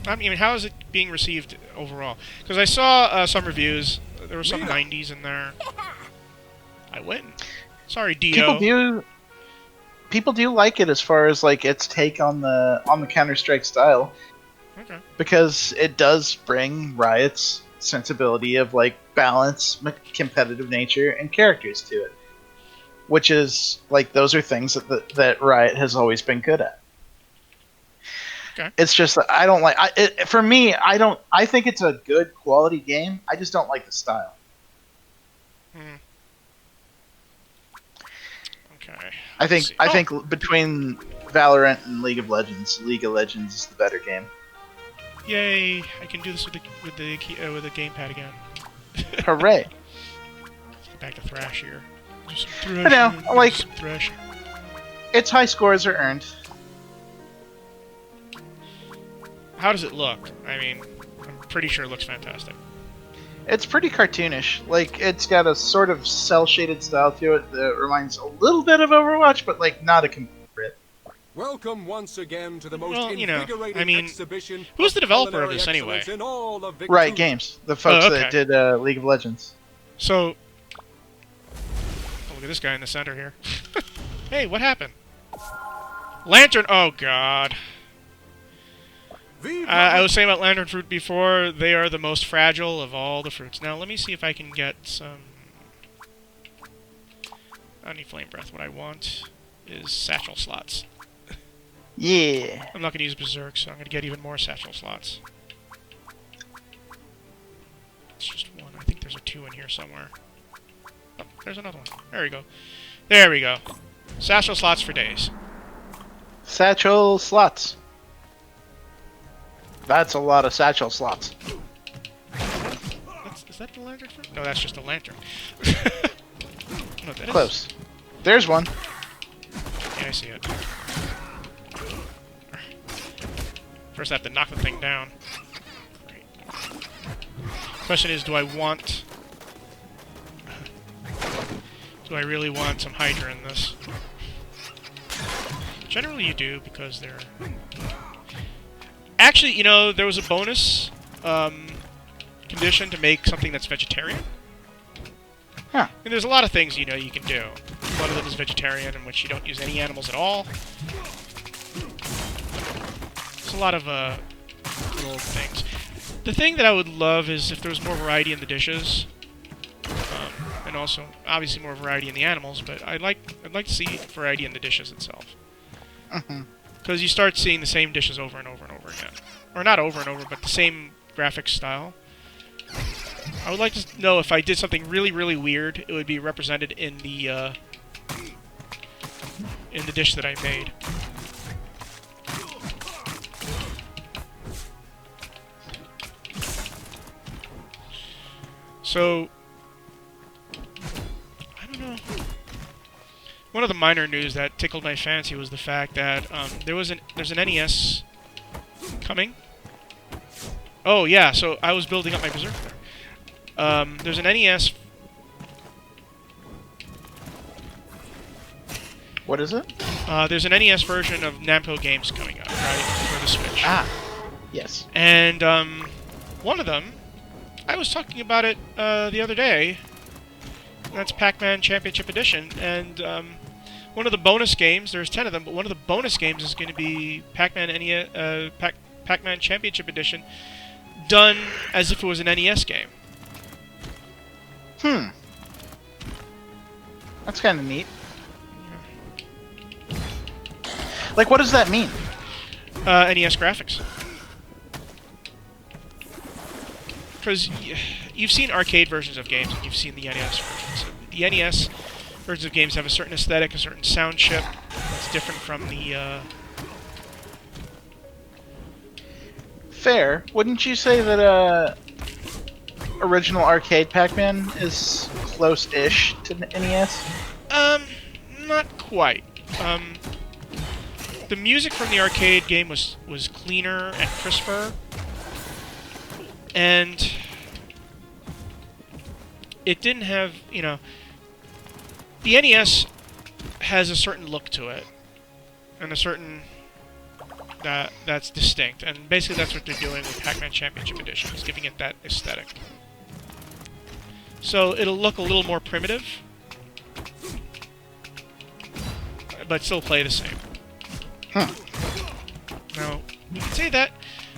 I mean, how is it being received overall? Because I saw some reviews. There were some 90s in there. I win. Sorry, Dio. People do like it as far as like its take on the Counter-Strike style. Okay. Because it does bring Riot's sensibility of like balance, competitive nature, and characters to it, which is like those are things that Riot has always been good at. Okay. It's just that I don't like. For me, I think it's a good quality game. I just don't like the style. Okay. I think between Valorant and League of Legends is the better game. Yay! I can do this with the gamepad again. Hooray! Let's get back to Thrash here. Do some I know, like Thrash. Its high scores are earned. How does it look? I mean, I'm pretty sure it looks fantastic. It's pretty cartoonish. Like, it's got a sort of cel-shaded style to it that reminds a little bit of Overwatch, but like not a complete rip. Welcome once again to the most invigorating exhibition. Who's the developer of this anyway? Riot Games, the folks that did League of Legends. So, look at this guy in the center here. Hey, what happened? Lantern. Oh God. I was saying about lantern fruit before. They are the most fragile of all the fruits. Now let me see if I can get some. I don't need flame breath. What I want is satchel slots. Yeah. I'm not going to use Berserk, so I'm going to get even more satchel slots. It's just one. I think there's a 2 in here somewhere. Oh, there's another one. There we go. There we go. Satchel slots for days. Satchel slots. That's a lot of satchel slots. Is that the lantern fruit? No, that's just a lantern. No, that close. There's one. Yeah, I see it. First I have to knock the thing down. Great. Question is, do I really want some Hydra in this? Generally you do, because they're... Actually, you know, there was a bonus condition to make something that's vegetarian. Huh. And there's a lot of things, you know, you can do. One of them is vegetarian, in which you don't use any animals at all. There's a lot of little things. The thing that I would love is if there was more variety in the dishes, and also obviously more variety in the animals. But I'd like to see variety in the dishes itself, because you start seeing the same dishes over and over and over again, or not over and over, but the same graphic style. I would like to know if I did something really, really weird, it would be represented in the dish that I made. So, I don't know. One of the minor news that tickled my fancy was the fact that there's an NES coming. Oh yeah, so I was building up my Berserk there. There's an NES. What is it? There's an NES version of Namco games coming out, right, for the Switch. Ah, yes. And one of them, I was talking about it the other day. That's Pac-Man Championship Edition, and one of the bonus games. There's 10 of them, but one of the bonus games is going to be Pac-Man Pac-Man Championship Edition, done as if it was an NES game. That's kind of neat. Like, what does that mean? NES graphics. Because you've seen arcade versions of games, and you've seen the NES versions. The NES versions of games have a certain aesthetic, a certain sound chip that's different from the... Fair. Wouldn't you say that original arcade Pac-Man is close-ish to the NES? Not quite. The music from the arcade game was cleaner and crisper, and it didn't have, you know, the NES has a certain look to it, and a certain that's distinct, and basically that's what they're doing with Pac-Man Championship Edition, is giving it that aesthetic. So it'll look a little more primitive, but still play the same. Now, you can say that,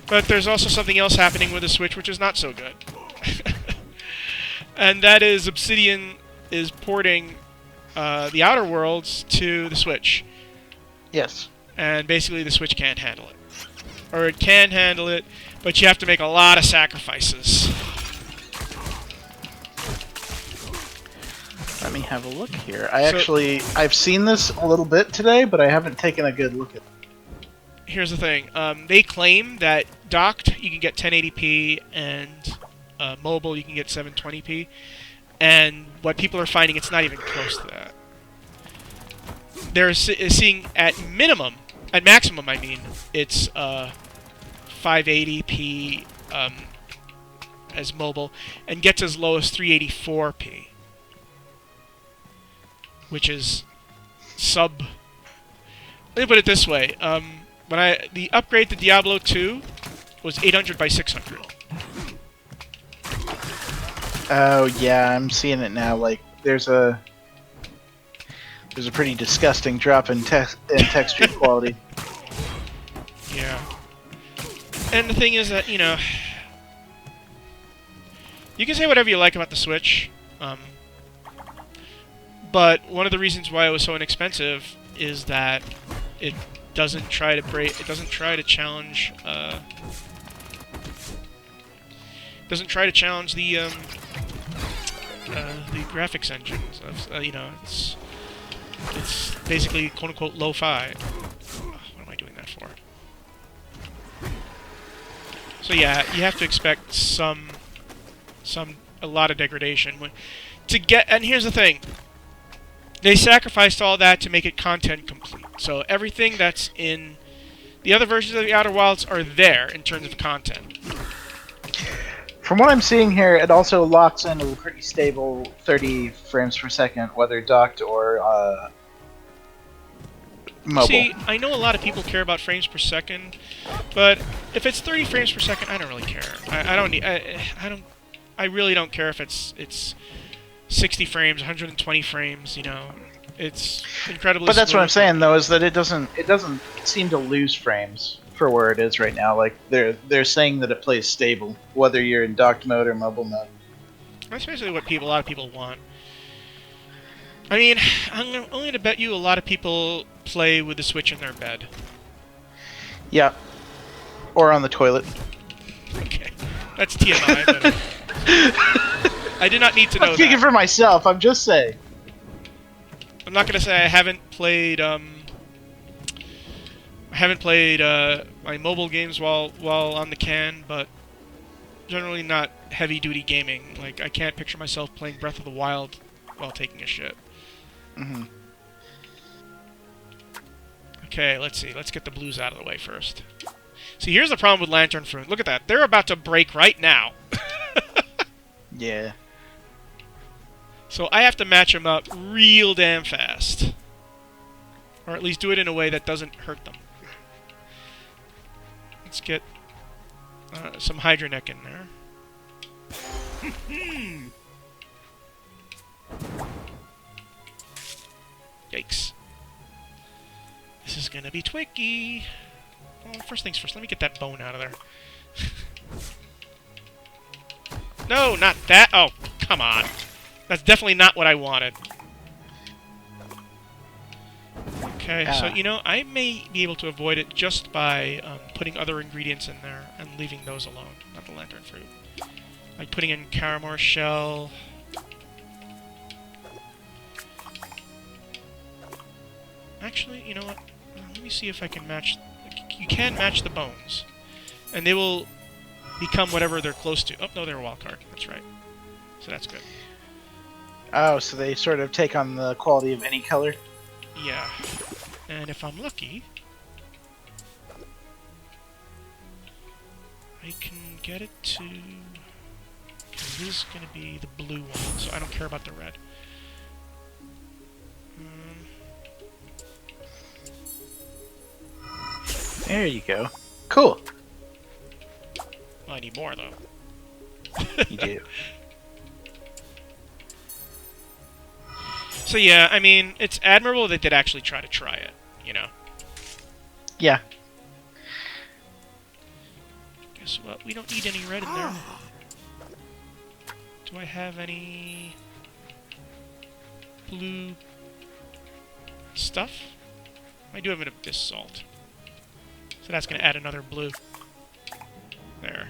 but there's also something else happening with the Switch which is not so good. And that is Obsidian is porting the Outer Worlds to the Switch. Yes. And basically the Switch can't handle it. Or it can handle it, but you have to make a lot of sacrifices. Let me have a look here. I've seen this a little bit today, but I haven't taken a good look at it. Here's the thing. They claim that docked you can get 1080p, and mobile you can get 720p. And what people are finding, it's not even close to that. They're seeing at maximum, I mean, it's 580p as mobile, and gets as low as 384p. Which is sub... Let me put it this way. The upgrade to Diablo 2 was 800 by 600. Oh yeah, I'm seeing it now. Like there's a pretty disgusting drop in texture quality. Yeah. And the thing is that, you know, you can say whatever you like about the Switch. But one of the reasons why it was so inexpensive is that it doesn't try to challenge the graphics engines. You know, it's basically quote unquote lo-fi. What am I doing that for? So yeah, you have to expect a lot of degradation and here's the thing. They sacrificed all that to make it content complete. So everything that's in the other versions of the Outer Wilds are there in terms of content. From what I'm seeing here, it also locks in a pretty stable 30 frames per second, whether docked or mobile. See, I know a lot of people care about frames per second, but if it's 30 frames per second, I don't really care. I really don't care if it's 60 frames, 120 frames, you know. It's incredibly But that's smooth. what I'm saying though, is that it doesn't seem to lose frames for where it is right now. Like they're saying that it plays stable, whether you're in docked mode or mobile mode. That's basically what a lot of people want. I mean, I'm only to bet you a lot of people play with the Switch in their bed. Yeah. Or on the toilet. Okay. That's TMI, but... I did not need to know I'm speaking that. for myself, I'm just saying. I'm not gonna say I haven't played, my mobile games while on the can, but generally not heavy-duty gaming. Like, I can't picture myself playing Breath of the Wild while taking a shit. Mm-hmm. Okay, let's see. Let's get the blues out of the way first. See, here's the problem with Lantern Fruit. Look at that. They're about to break right now. Yeah. So I have to match them up real damn fast. Or at least do it in a way that doesn't hurt them. Let's get some Hydroneck in there. Yikes. This is gonna be tricky. Well, first things first, let me get that bone out of there. No, not that! Oh, come on. That's definitely not what I wanted. Okay, so, you know, I may be able to avoid it just by putting other ingredients in there and leaving those alone, not the Lantern Fruit. Like putting in Caramore Shell. Actually, you know what? Let me see if I can match... You can match the bones. And they will become whatever they're close to. Oh, no, they're a wild card. That's right. So that's good. Oh, so they sort of take on the quality of any color? Yeah. And if I'm lucky... I can get it to... This is going to be the blue one, so I don't care about the red. There you go. Cool. Well, I need more, though. You do. So yeah, I mean, it's admirable they did actually try it, you know? Yeah. Guess what? We don't need any red in there. Do I have any... blue... stuff? I do have an Abyss Salt. So that's going to add another blue. There.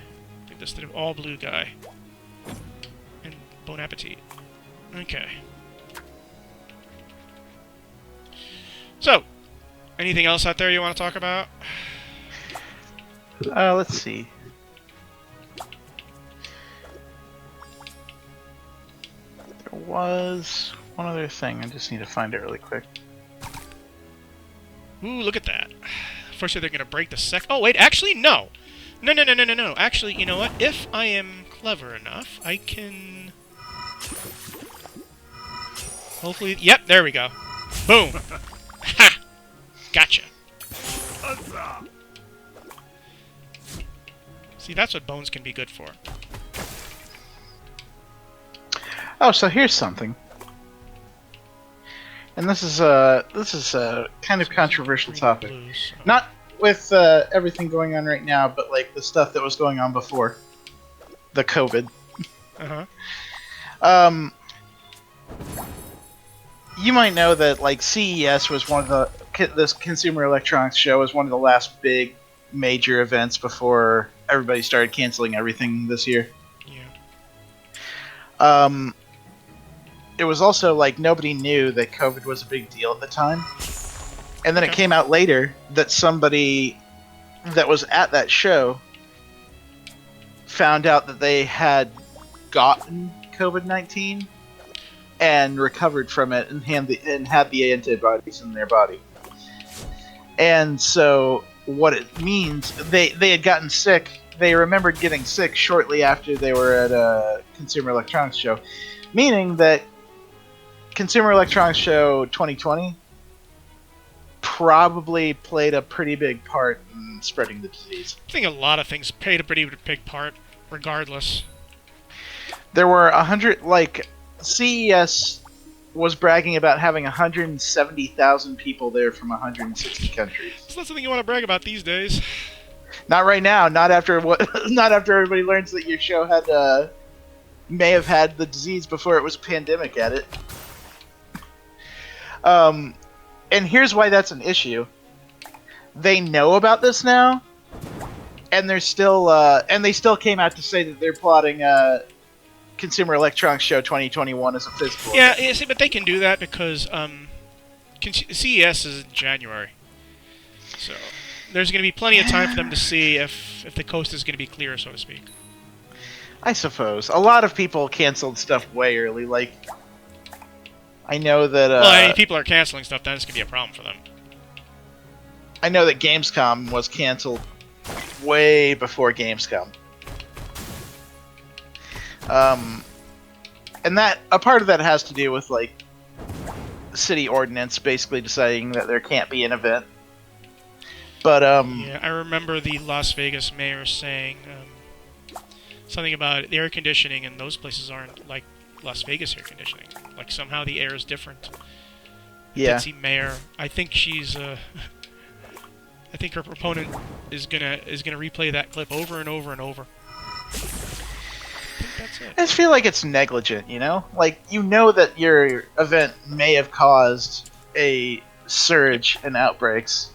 Get this to the all blue guy. And Bon Appetit. Okay. So, anything else out there you want to talk about? Let's see. There was one other thing. I just need to find it really quick. Ooh, look at that. First, they're going to break the Oh, wait, actually, no. No. Actually, you know what? If I am clever enough, I can... Hopefully... Yep, there we go. Boom. Ha! Gotcha. See, that's what bones can be good for. Oh, so here's something. And this is a kind of controversial topic. Blues, so. Not with everything going on right now, but like the stuff that was going on before the COVID. Uh-huh. You might know that like CES was one of this Consumer Electronics Show was one of the last big major events before everybody started canceling everything this year. Yeah. It was also like nobody knew that COVID was a big deal at the time. And then it came out later that somebody that was at that show found out that they had gotten COVID-19 and recovered from it and had the antibodies in their body. And so what it means, they had gotten sick. They remembered getting sick shortly after they were at a Consumer Electronics Show. Meaning that Consumer Electronics Show 2020 probably played a pretty big part in spreading the disease. I think a lot of things played a pretty big part, regardless. There were 100, like, CES was bragging about having 170,000 people there from 160 countries. It's not something you want to brag about these days. Not right now. Not after what? Not after everybody learns that your show had may have had the disease before it was a pandemic at it. And here's why that's an issue. They know about this now, and they're still and they still came out to say that they're plotting Consumer Electronics Show 2021 as a physical. Yeah, event. yeah, see, but they can do that because CES is in January, so there's going to be plenty of time for them to see if the coast is going to be clear, so to speak. I suppose a lot of people canceled stuff way early. Like, I know that. Well, I mean, people are canceling stuff. Then it's going to be a problem for them. I know that Gamescom was canceled way before Gamescom. And that a part of that has to do with like city ordinance basically deciding that there can't be an event. But yeah, I remember the Las Vegas mayor saying something about the air conditioning, and those places aren't like Las Vegas air conditioning. Like somehow the air is different. yeah, Ditzy mayor, I think she's I think her proponent is gonna replay that clip over and over and over. I think that's it. I just feel like it's negligent, you know? Like, you know that your event may have caused a surge in outbreaks,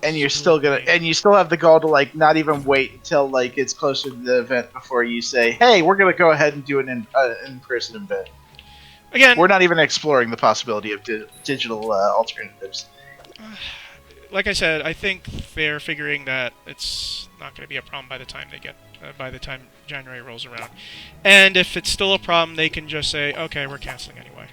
and you're still gonna, and you still have the gall to like not even wait until like it's closer to the event before you say, "Hey, we're gonna go ahead and do an in-person event." Again, We're not even exploring the possibility of digital alternatives. like I said, I think they're figuring that it's not going to be a problem by the time they get by the time January rolls around. And if it's still a problem, they can just say, "Okay, we're canceling anyway."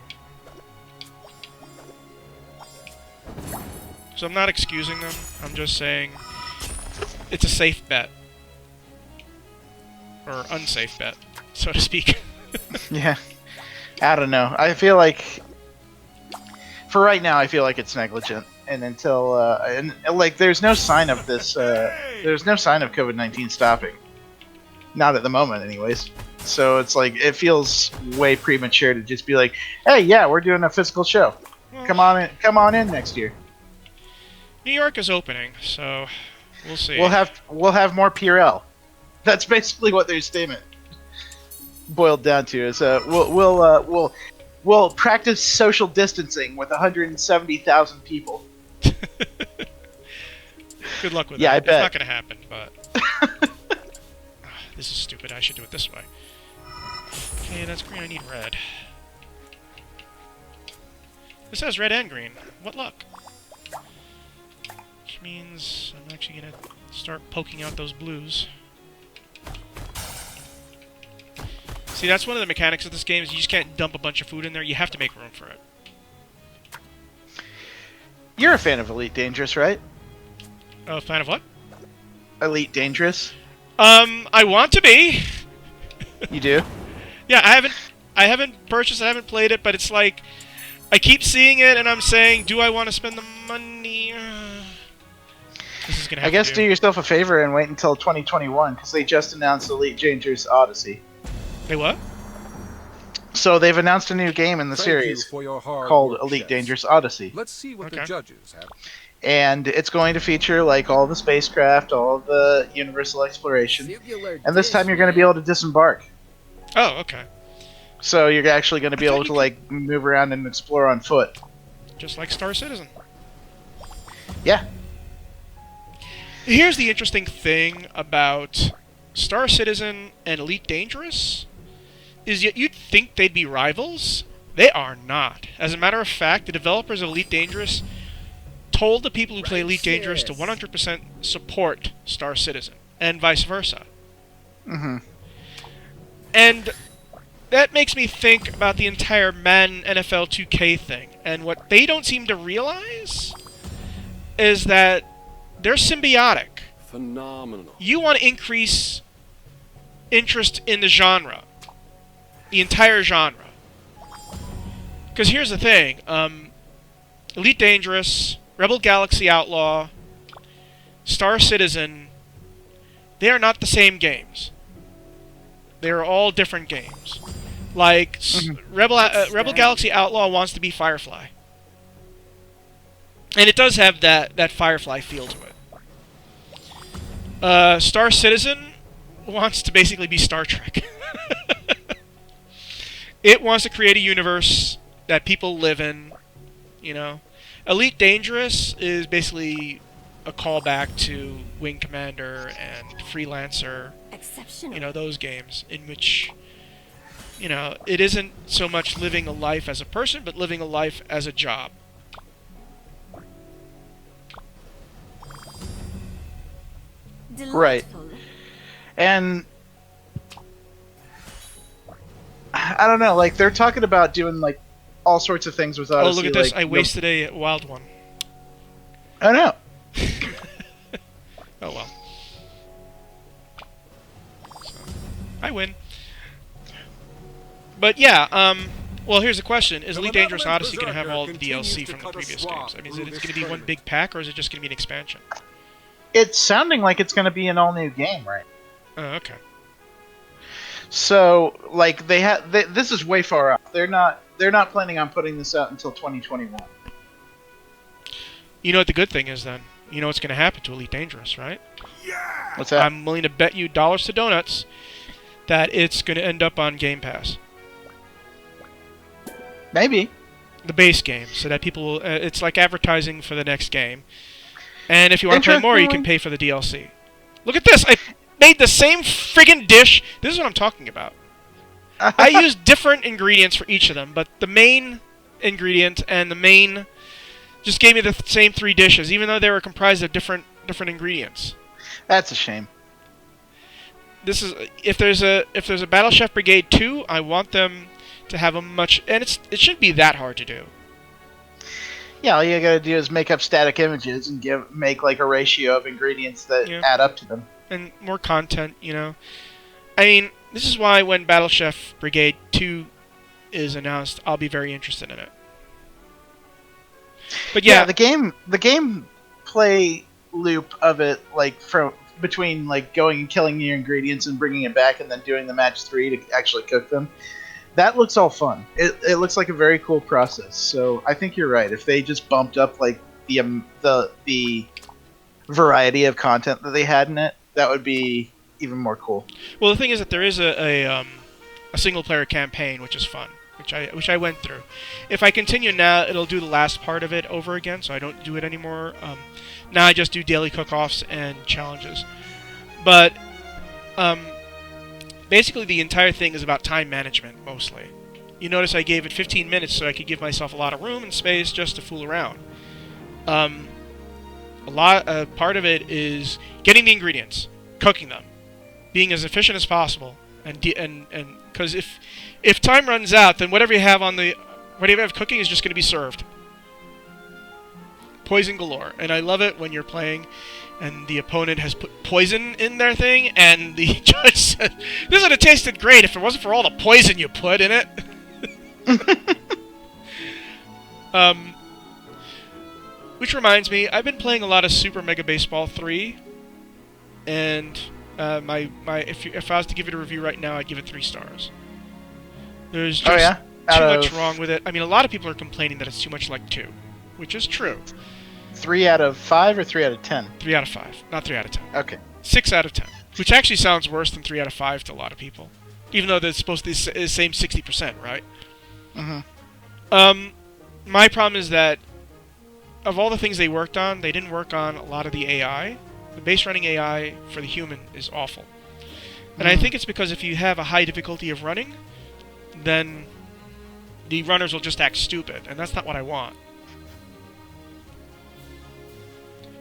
So I'm not excusing them. I'm just saying it's a safe bet. Or unsafe bet, so to speak. Yeah. I don't know. I feel like, for right now, I feel like it's negligent. And until, like, there's no sign of this, there's no sign of COVID-19 stopping. Not at the moment, anyways. So it's like, it feels way premature to just be like, "Hey, yeah, we're doing a physical show. Come on in next year." New York is opening, so we'll see. We'll have more PRL. That's basically what their statement boiled down to. Is we'll practice social distancing with 170,000 people. Good luck with Yeah, that. I It's bet. not going to happen, but this is stupid. I should do it this way. Okay, that's green. I need red. This has red and green. What luck? Which means I'm actually going to start poking out those blues. See, that's one of the mechanics of this game, is you just can't dump a bunch of food in there. You have to make room for it. You're a fan of Elite Dangerous, right? Fan of what? Elite Dangerous. I want to be. You do? Yeah, I haven't purchased it, I haven't played it, but it's like, I keep seeing it, and I'm saying, do I want to spend the money? This is gonna have I guess to do yourself a favor and wait until 2021, because they just announced Elite Dangerous Odyssey. They what? So they've announced a new game in the Thank series you for your hard called work, Elite chefs. Dangerous Odyssey. Let's see what the Okay. judges have. And it's going to feature like all the spacecraft, all of the universal exploration, and this time you're going to be able to disembark. Oh, okay. So you're actually going to be I thought able you to like move around and explore on foot. Just like Star Citizen. Yeah. Here's the interesting thing about Star Citizen and Elite Dangerous, is yet you'd think they'd be rivals. They are not. As a matter of fact, the developers of Elite Dangerous told the people who play Elite Dangerous to 100% support Star Citizen, and vice versa. Mm-hmm. And that makes me think about the entire Madden NFL 2K thing. And what they don't seem to realize is that they're symbiotic. Phenomenal. You want to increase interest in the genre. The entire genre. Because here's the thing. Elite Dangerous, Rebel Galaxy Outlaw, Star Citizen, they are not the same games. They are all different games. Like, Rebel Galaxy Outlaw wants to be Firefly. And it does have that Firefly feel to it. Star Citizen wants to basically be Star Trek. It wants to create a universe that people live in, you know. Elite Dangerous is basically a callback to Wing Commander and Freelancer, Exceptional. you know, those games in which, you know, it isn't so much living a life as a person, but living a life as a job. Right. Delightful. And I don't know, like they're talking about doing like all sorts of things with Odyssey. Oh, look at this! like, I wasted a wild one. I know. Oh well. So, I win. But yeah, well, here's the question: is Elite Dangerous Odyssey going to have all the DLC from the previous games? I mean, is it going to be one big pack, or is it just going to be an expansion? It's sounding like it's going to be an all new game, right? Oh, okay. So, like this is way far out. They're not planning on putting this out until 2021. You know what the good thing is then? You know what's going to happen to Elite Dangerous, right? What's that? I'm willing to bet you dollars to donuts that it's going to end up on Game Pass. Maybe. The base game, so that people will, it's like advertising for the next game. And if you want to play more, you can pay for the DLC. Look at this! I made the same friggin' dish! This is what I'm talking about. I used different ingredients for each of them, but the main ingredient and the main just gave me the same 3 dishes, even though they were comprised of different ingredients. That's a shame. This is if there's a Battle Chef Brigade 2, I want them to have a much, and it shouldn't be that hard to do. Yeah, all you gotta do is make up static images and make like a ratio of ingredients that add up to them. And more content, you know. I mean, this is why when Battle Chef Brigade 2 is announced, I'll be very interested in it. But yeah, the game play loop of it, like from between like going and killing your ingredients and bringing it back and then doing the match 3 to actually cook them. That looks all fun. It looks like a very cool process. So I think you're right. If they just bumped up like the variety of content that they had in it, that would be even more cool. Well, the thing is that there is a single player campaign which is fun, which I went through. If I continue now, it'll do the last part of it over again, so I don't do it anymore. Now I just do daily cook-offs and challenges. But basically, the entire thing is about time management, mostly. You notice I gave it 15 minutes so I could give myself a lot of room and space just to fool around. Part of it is getting the ingredients, cooking them, being as efficient as possible, and because if time runs out, then whatever you have cooking is just going to be served. Poison galore, and I love it when you're playing and the opponent has put poison in their thing, and the judge said, "This would have tasted great if it wasn't for all the poison you put in it." Which reminds me, I've been playing a lot of Super Mega Baseball 3, and if I was to give it a review right now, I'd give it 3 stars. There's just too much wrong with it. I mean, a lot of people are complaining that it's too much like 2, which is true. 3 out of 5 or 3 out of 10? 3 out of 5, not 3 out of 10. Okay. 6 out of 10, which actually sounds worse than 3 out of 5 to a lot of people, even though they're supposed to be the same 60%, right? Mm-hmm. My problem is that of all the things they worked on, they didn't work on a lot of the AI. The base running AI for the human is awful. And I think it's because if you have a high difficulty of running, then the runners will just act stupid, and that's not what I want.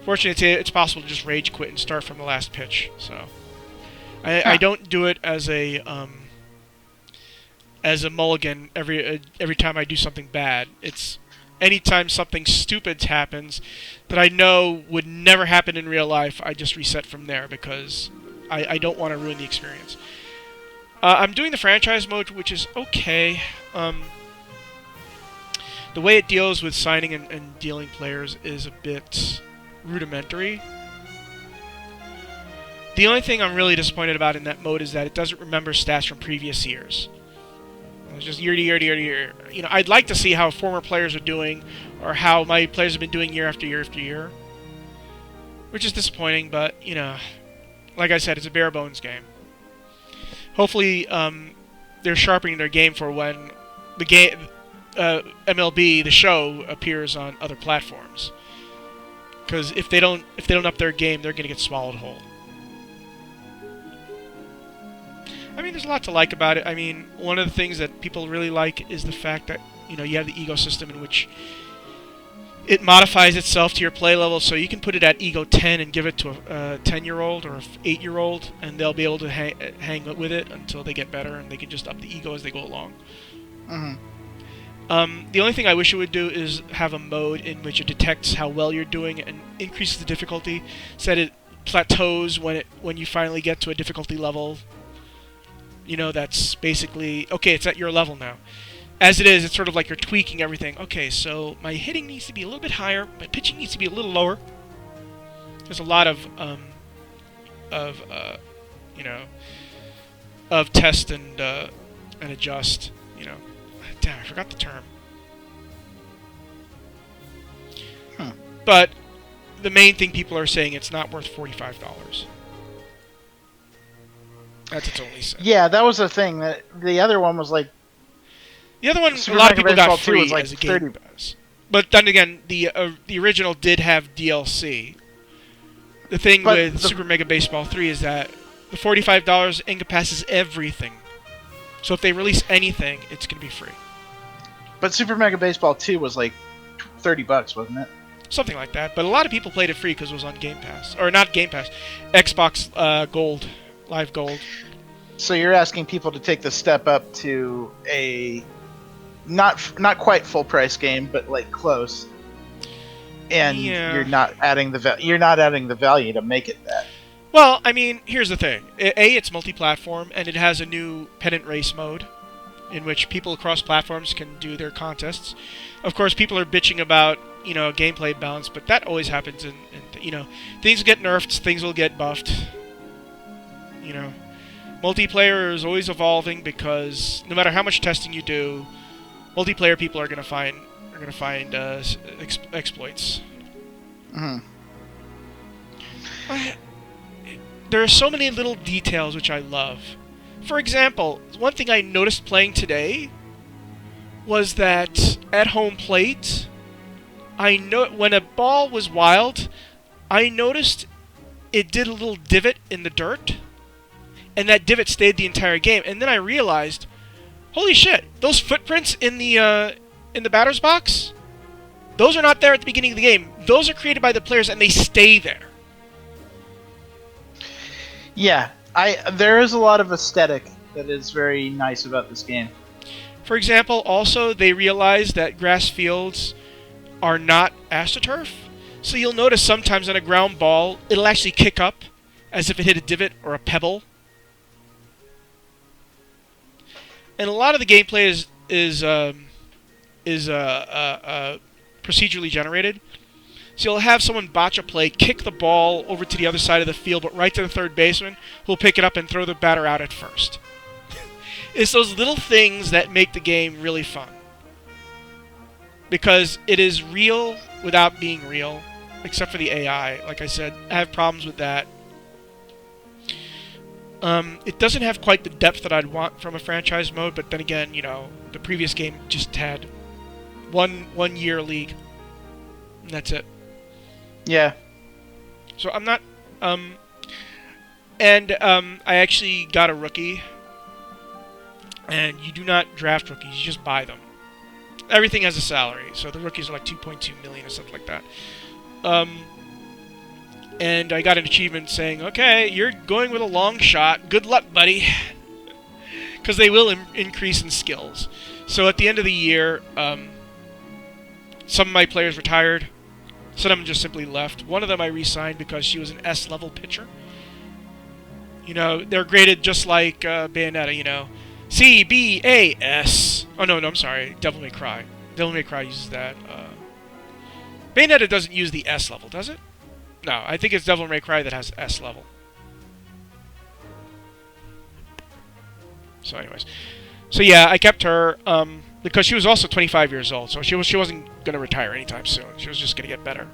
Fortunately, it's possible to just rage quit and start from the last pitch, so I don't do it as a mulligan every time I do something bad. It's anytime something stupid happens that I know would never happen in real life, I just reset from there because I don't want to ruin the experience. I'm doing the franchise mode, which is okay. The way it deals with signing and dealing players is a bit rudimentary. The only thing I'm really disappointed about in that mode is that it doesn't remember stats from previous years. It's just year to year to year to year. You know, I'd like to see how former players are doing, or how my players have been doing year after year after year. Which is disappointing, but, you know, like I said, it's a bare bones game. Hopefully, they're sharpening their game for when the game MLB the Show appears on other platforms. Because if they don't up their game, they're gonna get swallowed whole. I mean, there's a lot to like about it. I mean, one of the things that people really like is the fact that, you know, you have the ego system in which it modifies itself to your play level, so you can put it at ego 10 and give it to a 10-year-old or an 8-year-old, and they'll be able to hang with it until they get better, and they can just up the ego as they go along. The only thing I wish it would do is have a mode in which it detects how well you're doing and increases the difficulty, so that it plateaus when you finally get to a difficulty level. You know, that's basically, okay, it's at your level now. As it is, it's sort of like you're tweaking everything. Okay, so my hitting needs to be a little bit higher, my pitching needs to be a little lower. There's a lot of you know, of test and adjust. You know, damn, I forgot the term. But the main thing people are saying, it's not worth $45. That's its only sense. Yeah, that was the thing. That the other one was like. The other one, Super a lot of Mega people got Baseball 2 free was like as a game 30. pass. But then again, the original did have DLC. The thing with Super Mega Baseball 3 is that the $45 encompasses everything. So if they release anything, it's going to be free. But Super Mega Baseball 2 was like $30, wasn't it? Something like that. But a lot of people played it free because it was on Game Pass. Or not Game Pass. Xbox Gold. Live Gold. So you're asking people to take the step up to a not quite full price game, but like close, and you're not adding the value to make it that. Well, I mean, here's the thing: it's multi-platform, and it has a new pennant race mode, in which people across platforms can do their contests. Of course, people are bitching about, you know, gameplay balance, but that always happens. In you know, things get nerfed, things will get buffed. You know, multiplayer is always evolving because no matter how much testing you do, multiplayer people are gonna find exploits. There are so many little details which I love. For example, one thing I noticed playing today was that at home plate, when a ball was wild, I noticed it did a little divot in the dirt. And that divot stayed the entire game. And then I realized, holy shit, those footprints in the batter's box, those are not there at the beginning of the game. Those are created by the players, and they stay there. Yeah, there is a lot of aesthetic that is very nice about this game. For example, also, they realized that grass fields are not AstroTurf. So you'll notice sometimes on a ground ball, it'll actually kick up as if it hit a divot or a pebble. And a lot of the gameplay is procedurally generated. So you'll have someone botch a play, kick the ball over to the other side of the field, but right to the third baseman, who'll pick it up and throw the batter out at first. It's those little things that make the game really fun. Because it is real without being real, except for the AI. Like I said, I have problems with that. It doesn't have quite the depth that I'd want from a franchise mode, but then again, you know, the previous game just had one year league. And that's it. Yeah. So I'm not, I actually got a rookie, and you do not draft rookies, you just buy them. Everything has a salary, so the rookies are like 2.2 million or something like that. And I got an achievement saying, okay, you're going with a long shot. Good luck, buddy. Because they will increase in skills. So at the end of the year, some of my players retired. Some of them just simply left. One of them I re-signed because she was an S-level pitcher. You know, they're graded just like Bayonetta, you know. C, B, A, S. Oh, no, I'm sorry. Devil May Cry. Devil May Cry uses that. Bayonetta doesn't use the S level, does it? No, I think it's Devil May Cry that has S level. So anyways. So yeah, I kept her because she was also 25 years old, so she wasn't going to retire anytime soon. She was just going to get better.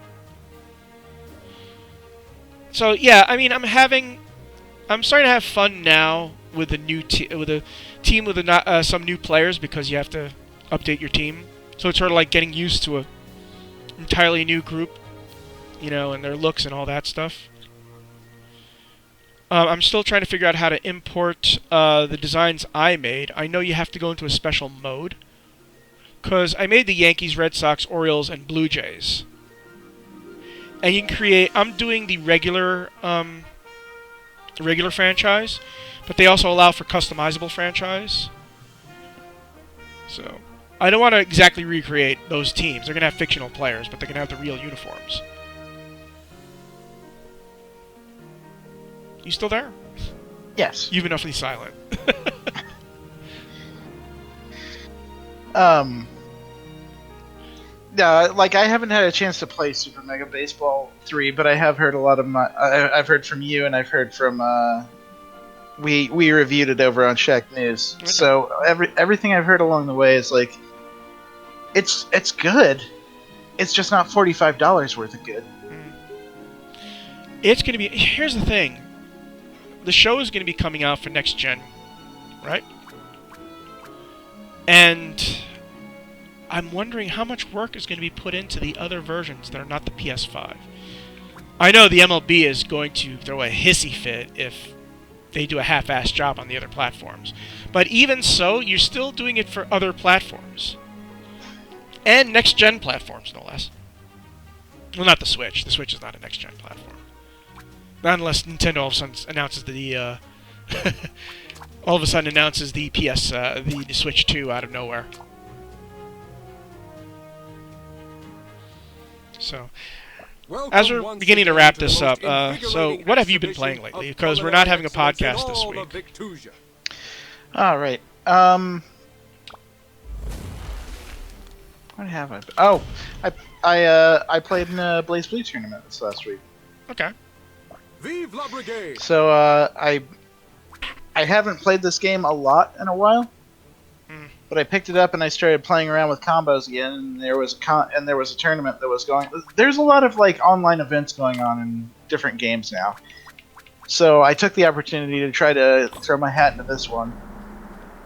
So yeah, I mean, I'm having I'm starting to have fun now with a new with a team with some new players because you have to update your team. So it's sort of like getting used to a entirely new group, you know, and their looks and all that stuff. I'm still trying to figure out how to import the designs I made. I know you have to go into a special mode because I made the Yankees, Red Sox, Orioles, and Blue Jays. And you can create. I'm doing the regular franchise, but they also allow for customizable franchise. So I don't want to exactly recreate those teams. They're gonna have fictional players, but they're gonna have the real uniforms. You still there? Yes. You've been awfully silent. Like I haven't had a chance to play Super Mega Baseball 3, but I have heard a lot of I've heard from you, and I've heard from we reviewed it over on Shack News. Okay. So everything I've heard along the way is like it's good. It's just not $45 worth of good. It's gonna be. Here's the thing. The show is gonna be coming out for next gen, right? And I'm wondering how much work is going to be put into the other versions that are not the PS5. I know the MLB is going to throw a hissy fit if they do a half-assed job on the other platforms. But even so, you're still doing it for other platforms. And next-gen platforms, no less. Well, not the Switch. The Switch is not a next-gen platform. Not unless Nintendo all of a sudden announces the all of a sudden announces the the Switch 2 out of nowhere. So, as we're beginning to wrap this up, so what have you been playing lately? Because we're not having a podcast this week. All right. What have I? Oh, I played in a Blaze Blue tournament this last week. Okay. Vive la Brigade! So I haven't played this game a lot in a while. But I picked it up and I started playing around with combos again, and there was a tournament that was going. There's a lot of like online events going on in different games now. So I took the opportunity to try to throw my hat into this one.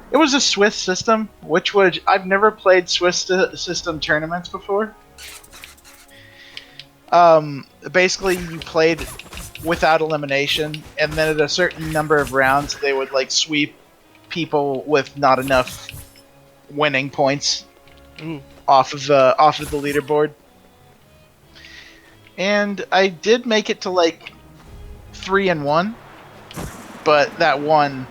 It was a Swiss system, I've never played Swiss system tournaments before. Basically, you played without elimination, and then at a certain number of rounds, they would like sweep people with not enough winning points off of the leaderboard. And I did make it to like 3-1, but that one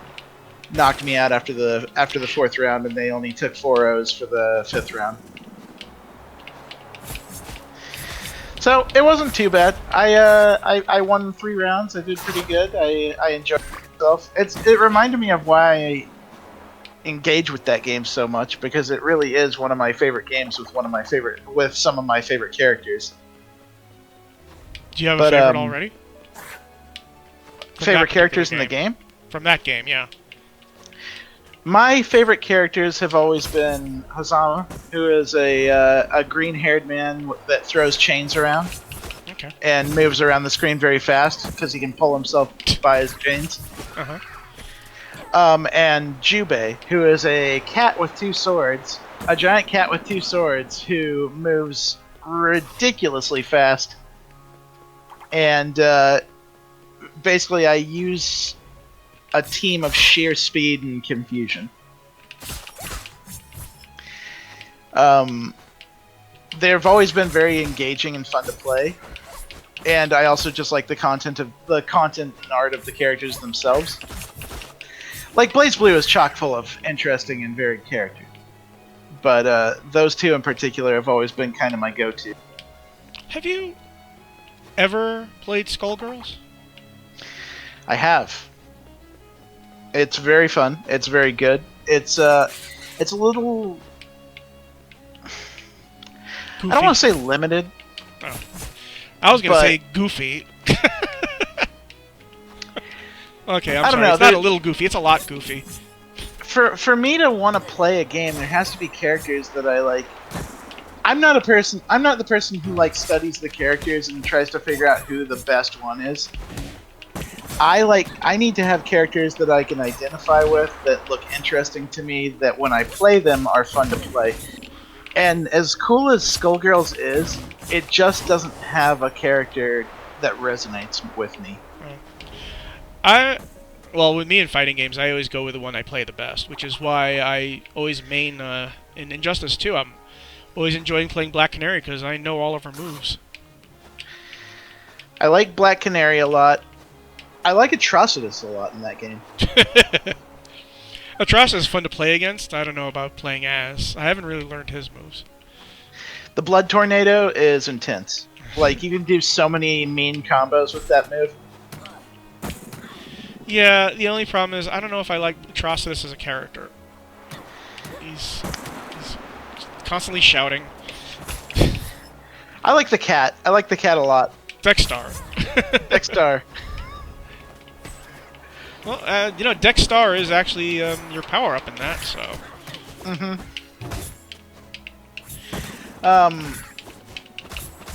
knocked me out after the fourth round, and they only took 4 O's for the fifth round. So it wasn't too bad. I won 3 rounds. I did pretty good. I enjoyed myself. It reminded me of why I engage with that game so much, because it really is one of my favorite games with some of my favorite characters. Do you have a favorite already? Favorite characters in the game? From that game, yeah. My favorite characters have always been Hazama, who is a green-haired man that throws chains around. Okay. And moves around the screen very fast because he can pull himself by his chains. Uh-huh. And Jubei, who is a cat with 2 swords, a giant cat with 2 swords who moves ridiculously fast. And basically I use a team of sheer speed and confusion. They've always been very engaging and fun to play. And I also just like the content and art of the characters themselves. Like, Blaze Blue is chock full of interesting and varied characters. But those 2 in particular have always been kind of my go-to. Have you ever played Skullgirls? I have. It's very fun. It's very good. It's a little... Goofy. I don't want to say limited. Oh. I was going to say goofy. Okay, I'm sorry. It's not a little goofy. It's a lot goofy. For me to want to play a game, there has to be characters that I like. I'm not the person who like studies the characters and tries to figure out who the best one is. I need to have characters that I can identify with, that look interesting to me, that when I play them are fun to play. And as cool as Skullgirls is, it just doesn't have a character that resonates with me. Well, with me in fighting games, I always go with the one I play the best, which is why I always main in Injustice 2. I'm always enjoying playing Black Canary because I know all of her moves. I like Black Canary a lot. I like Atrocitus a lot in that game. Atrocitus is fun to play against. I don't know about playing as. I haven't really learned his moves. The Blood Tornado is intense. Like, you can do so many mean combos with that move. Yeah, the only problem is I don't know if I like Atrocitus as a character. He's constantly shouting. I like the cat. I like the cat a lot. Dexstar. Dexstar. Well, Dexstar is actually your power-up in that, so...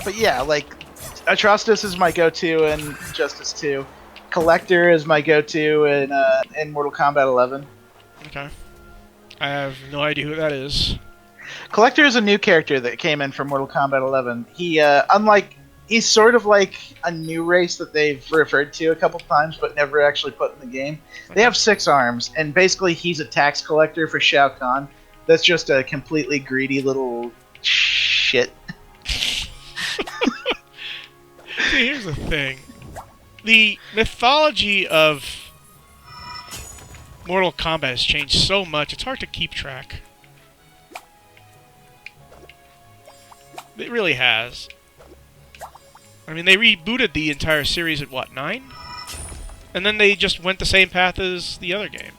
But yeah, like, Atrocitus is my go-to in Justice 2. Collector is my go-to in Mortal Kombat 11. Okay. I have no idea who that is. Collector is a new character that came in from Mortal Kombat 11. He's sort of like a new race that they've referred to a couple times, but never actually put in the game. They have 6 arms, and basically he's a tax collector for Shao Kahn. That's just a completely greedy little shit. See, here's the thing. The mythology of Mortal Kombat has changed so much, it's hard to keep track. It really has. I mean, they rebooted the entire series at, what, 9? And then they just went the same path as the other game.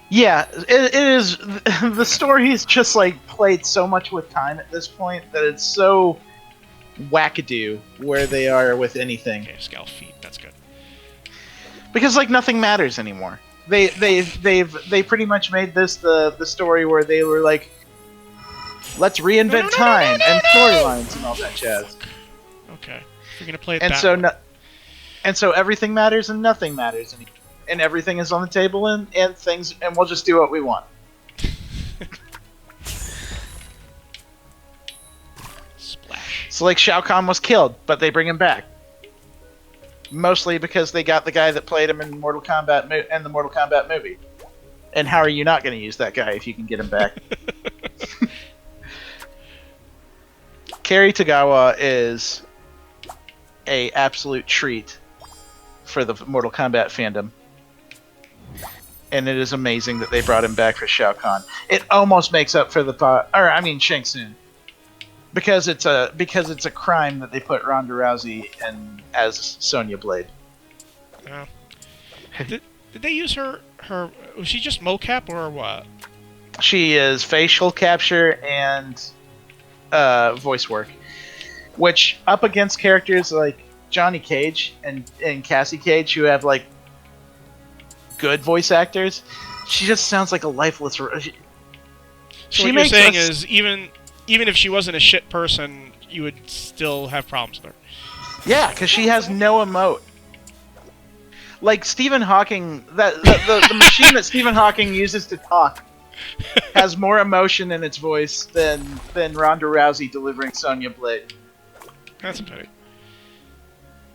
Yeah, it is. The story's just, like, played so much with time at this point that it's so wackadoo where they are with anything. Okay, Scowl feet, that's good. Because, like, nothing matters anymore. They pretty much made this the story where they were like, let's reinvent time and storylines and all that jazz. Okay, we're gonna play it and that so way. And so everything matters and nothing matters, and everything is on the table and things, and we'll just do what we want. Splash. So like Shao Kahn was killed, but they bring him back. Mostly because they got the guy that played him in the Mortal Kombat movie. And how are you not going to use that guy if you can get him back? Cary Tagawa is a absolute treat for the Mortal Kombat fandom. And it is amazing that they brought him back for Shao Kahn. It almost makes up for Shang Tsung. Because it's a crime that they put Ronda Rousey in as Sonya Blade. Yeah. Did they use her? Was she just mocap or what? She is facial capture and voice work, which up against characters like Johnny Cage and Cassie Cage, who have like good voice actors, she just sounds like a lifeless. So what you're saying is even if she wasn't a shit person, you would still have problems with her. Yeah, because she has no emote. Like Stephen Hawking, the machine that Stephen Hawking uses to talk has more emotion in its voice than Ronda Rousey delivering Sonya Blade. That's a pity.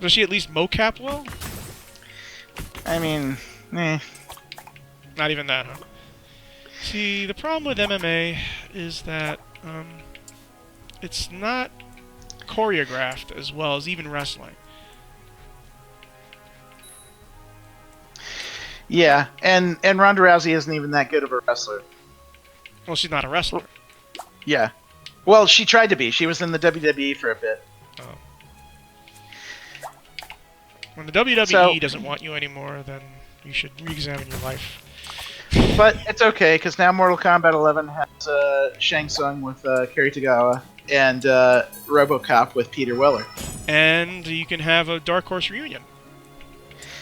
Does she at least mocap well? I mean, eh. Not even that, huh? See, the problem with MMA is that it's not choreographed as well as even wrestling. Yeah, and Ronda Rousey isn't even that good of a wrestler. Well, she's not a wrestler. Yeah. Well, she tried to be. She was in the WWE for a bit. Oh. When the WWE doesn't want you anymore, then you should re-examine your life. But it's okay, because now Mortal Kombat 11 has Shang Tsung with Cary Tagawa and RoboCop with Peter Weller. And you can have a Dark Horse reunion.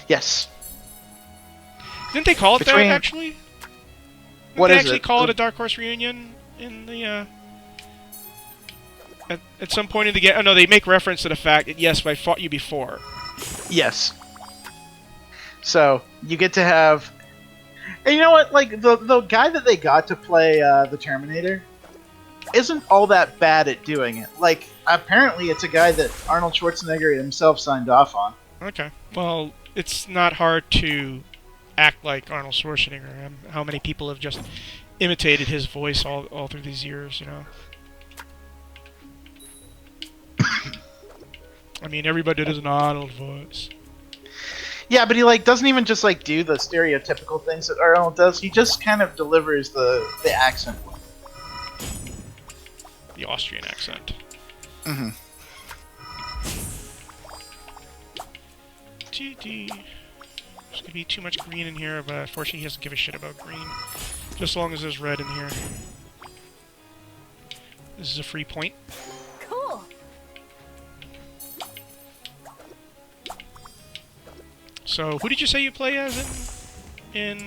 Yes. Didn't they call it that, actually? What Didn't they is actually it? call it a Dark Horse reunion in the... at some point in the game. Oh no, they make reference to the fact that yes, I fought you before. Yes. So you get to have, and you know what? Like the guy that they got to play the Terminator isn't all that bad at doing it. Like apparently, it's a guy that Arnold Schwarzenegger himself signed off on. Okay. Well, it's not hard to act like Arnold Schwarzenegger. How many people have just imitated his voice all through these years, you know? I mean, everybody does an Arnold voice. Yeah, but he like doesn't even just like do the stereotypical things that Arnold does. He just kind of delivers the accent. The Austrian accent. Mm-hmm. There's gonna be too much green in here, but unfortunately he doesn't give a shit about green. Just as long as there's red in here. This is a free point. Cool. So, who did you say you play as in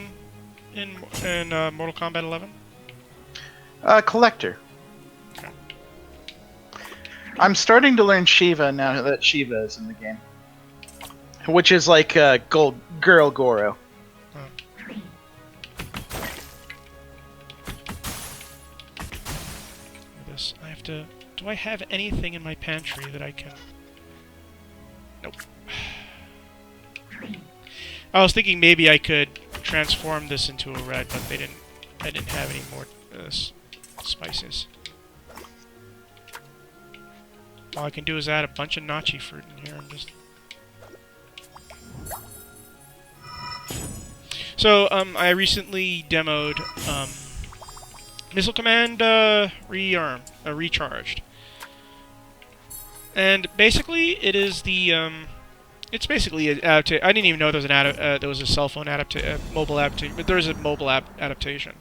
Mortal Kombat 11? Collector. Okay. I'm starting to learn Shiva now that Shiva is in the game, which is like Girl Goro. This I have to. Do I have anything in my pantry that I can? Nope. I was thinking maybe I could transform this into a red, but they didn't. I didn't have any more spices. All I can do is add a bunch of NOODLES fruit in here and just. So I recently demoed Missile Command Recharged, and basically it is the it's basically an adaptation. I didn't even know there was there was a cell phone mobile adaptation, but there is a mobile adaptation.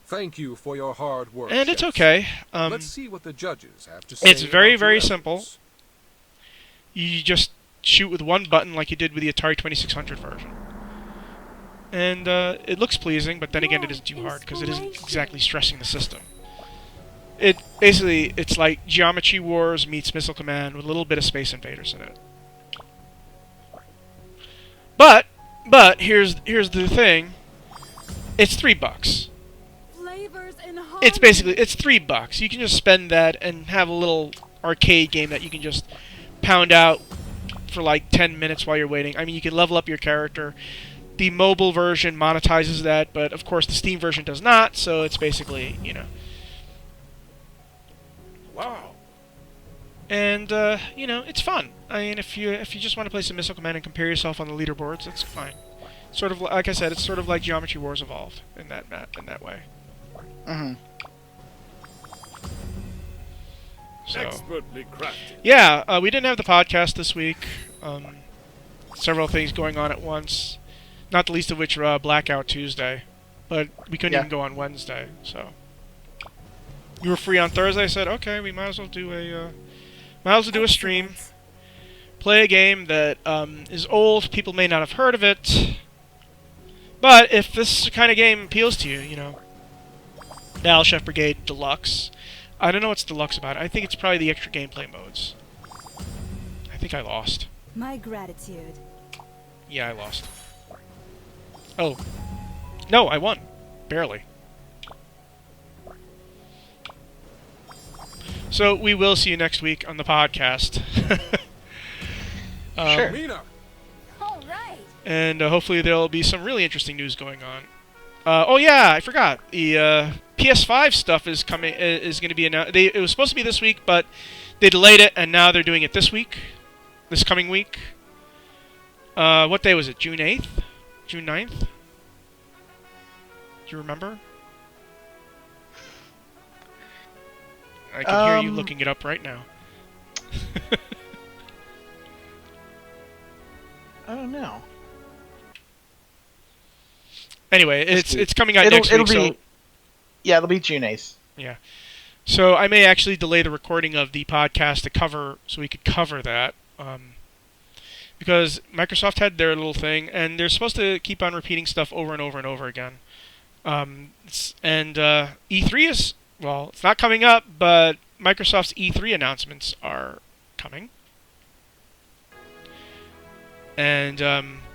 Thank you for your hard work. And it's chefs. okay. Let's see what the judges have to say. It's very, about very your simple. efforts. You just shoot with one button like you did with the Atari 2600 version. And it looks pleasing, but then again it isn't too hard because it isn't exactly stressing the system. It's like Geometry Wars meets Missile Command with a little bit of Space Invaders in it. But here's the thing. It's $3. Flavors in It's $3. You can just spend that and have a little arcade game that you can just pound out for like 10 minutes while you're waiting. I mean, you can level up your character. The mobile version monetizes that, but of course the Steam version does not, so it's basically, you know. Wow. And you know, it's fun. I mean, if you just want to play some Missile Command and compare yourself on the leaderboards, that's fine. Sort of like I said, it's sort of like Geometry Wars Evolved in that way. Mm-hmm. So, Expertly crafted. yeah, we didn't have the podcast this week. Several things going on at once. Not the least of which Blackout Tuesday. But we couldn't even go on Wednesday, so. You were free on Thursday, I said, okay, we might as well do a stream. Play a game that is old, people may not have heard of it. But if this kind of game appeals to you, you know. Battle Chief Brigade Deluxe. I don't know what's deluxe about it. I think it's probably the extra gameplay modes. I think I lost. My gratitude. Yeah, I lost. Oh. No, I won. Barely. So, we will see you next week on the podcast. Sure. Mina, All right. And hopefully there will be some really interesting news going on. Oh yeah, I forgot. The PS5 stuff is coming. Is going to be announced. It was supposed to be this week, but they delayed it, and now they're doing it this week. This coming week. What day was it? June 8th? June 9th? Do you remember? I can hear you looking it up right now. I don't know. Anyway, it's coming out next week. So yeah, it'll be June 8th. yeah, so I may actually delay the recording of the podcast so we could cover that, because Microsoft had their little thing, and they're supposed to keep on repeating stuff over and over and over again. And E3 is, well, it's not coming up, but Microsoft's E3 announcements are coming. And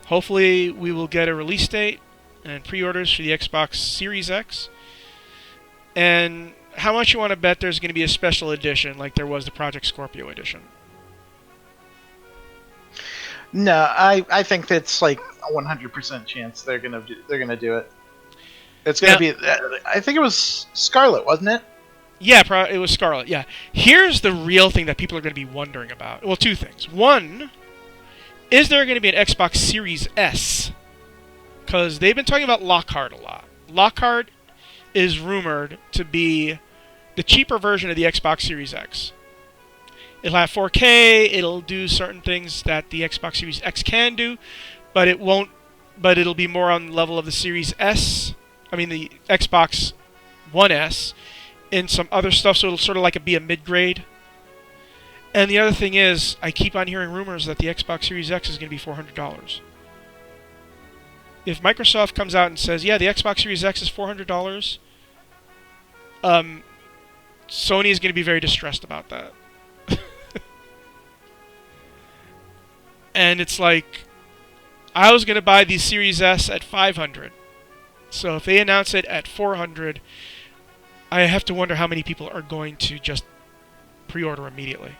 hopefully we will get a release date and pre-orders for the Xbox Series X. And how much you want to bet there's going to be a special edition like there was the Project Scorpio edition? No, I think that's like a 100% chance they're gonna do it. It's gonna be. I think it was Scarlet, wasn't it? Yeah, it was Scarlet. Yeah. Here's the real thing that people are going to be wondering about. Well, two things. One, is there going to be an Xbox Series S? Because they've been talking about Lockhart a lot. Lockhart is rumored to be the cheaper version of the Xbox Series X. It'll have 4K, it'll do certain things that the Xbox Series X can do, but it won't. But it'll be more on the level of the Series S. I mean, the Xbox One S, in some other stuff, so it'll sort of like be a mid-grade. And the other thing is, I keep on hearing rumors that the Xbox Series X is going to be $400. If Microsoft comes out and says, yeah, the Xbox Series X is $400, Sony is going to be very distressed about that. And it's like, I was going to buy the Series S at $500. So if they announce it at $400, I have to wonder how many people are going to just pre-order immediately.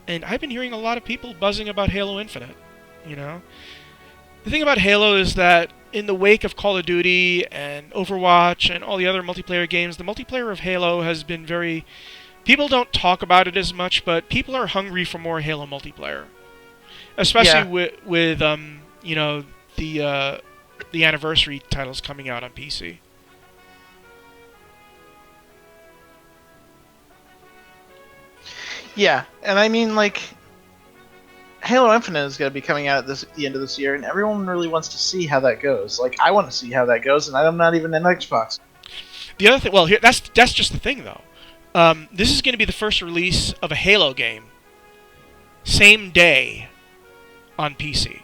And I've been hearing a lot of people buzzing about Halo Infinite, you know? The thing about Halo is that in the wake of Call of Duty and Overwatch and all the other multiplayer games, the multiplayer of Halo has been very... People don't talk about it as much, but people are hungry for more Halo multiplayer. Especially with you know, the anniversary titles coming out on PC. Yeah, and I mean, like, Halo Infinite is going to be coming out at the end of this year, and everyone really wants to see how that goes. Like, I want to see how that goes, and I'm not even an Xbox. The other thing, well, here that's just the thing, though. This is going to be the first release of a Halo game, same day, on PC.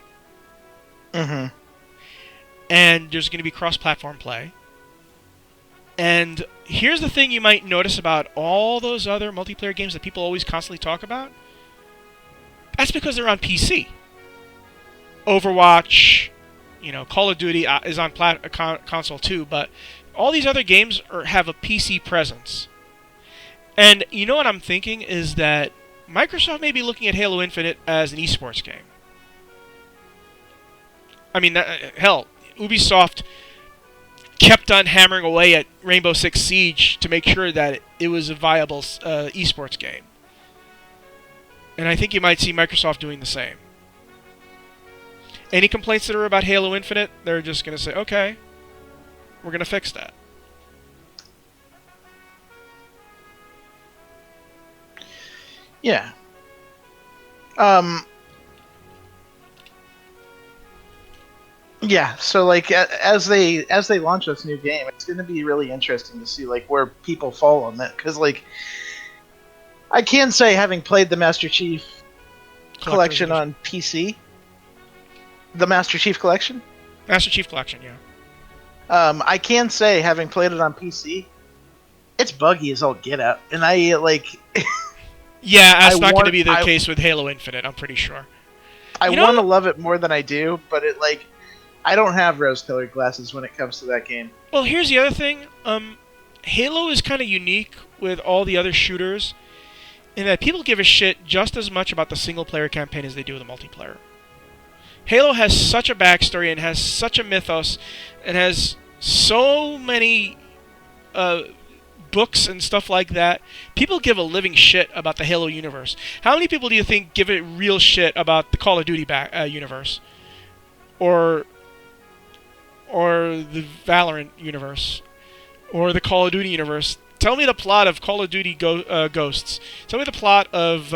Mm-hmm. And there's going to be cross-platform play. And here's the thing you might notice about all those other multiplayer games that people always constantly talk about. That's because they're on PC. Overwatch, you know, Call of Duty is on console too, but all these other games have a PC presence. And you know what I'm thinking is that Microsoft may be looking at Halo Infinite as an esports game. I mean, hell, Ubisoft kept on hammering away at Rainbow Six Siege to make sure that it was a viable esports game. And I think you might see Microsoft doing the same. Any complaints that are about Halo Infinite, they're just going to say, okay, we're going to fix that. Yeah. Yeah, so like as they launch this new game, it's going to be really interesting to see like where people fall on that, because like I can say, having played the Master Chief Collection on PC, the Master Chief Collection, yeah. I can say, having played it on PC, it's buggy as all get out, and I like. Yeah, that's not going to be the case with Halo Infinite, I'm pretty sure. I want to love it more than I do, but it like. I don't have rose-colored glasses when it comes to that game. Well, here's the other thing. Halo is kind of unique with all the other shooters in that people give a shit just as much about the single-player campaign as they do the multiplayer. Halo has such a backstory and has such a mythos and has so many books and stuff like that. People give a living shit about the Halo universe. How many people do you think give a real shit about the Call of Duty universe? Or the Valorant universe, or the Call of Duty universe? Tell me the plot of Call of Duty Ghosts. Tell me the plot of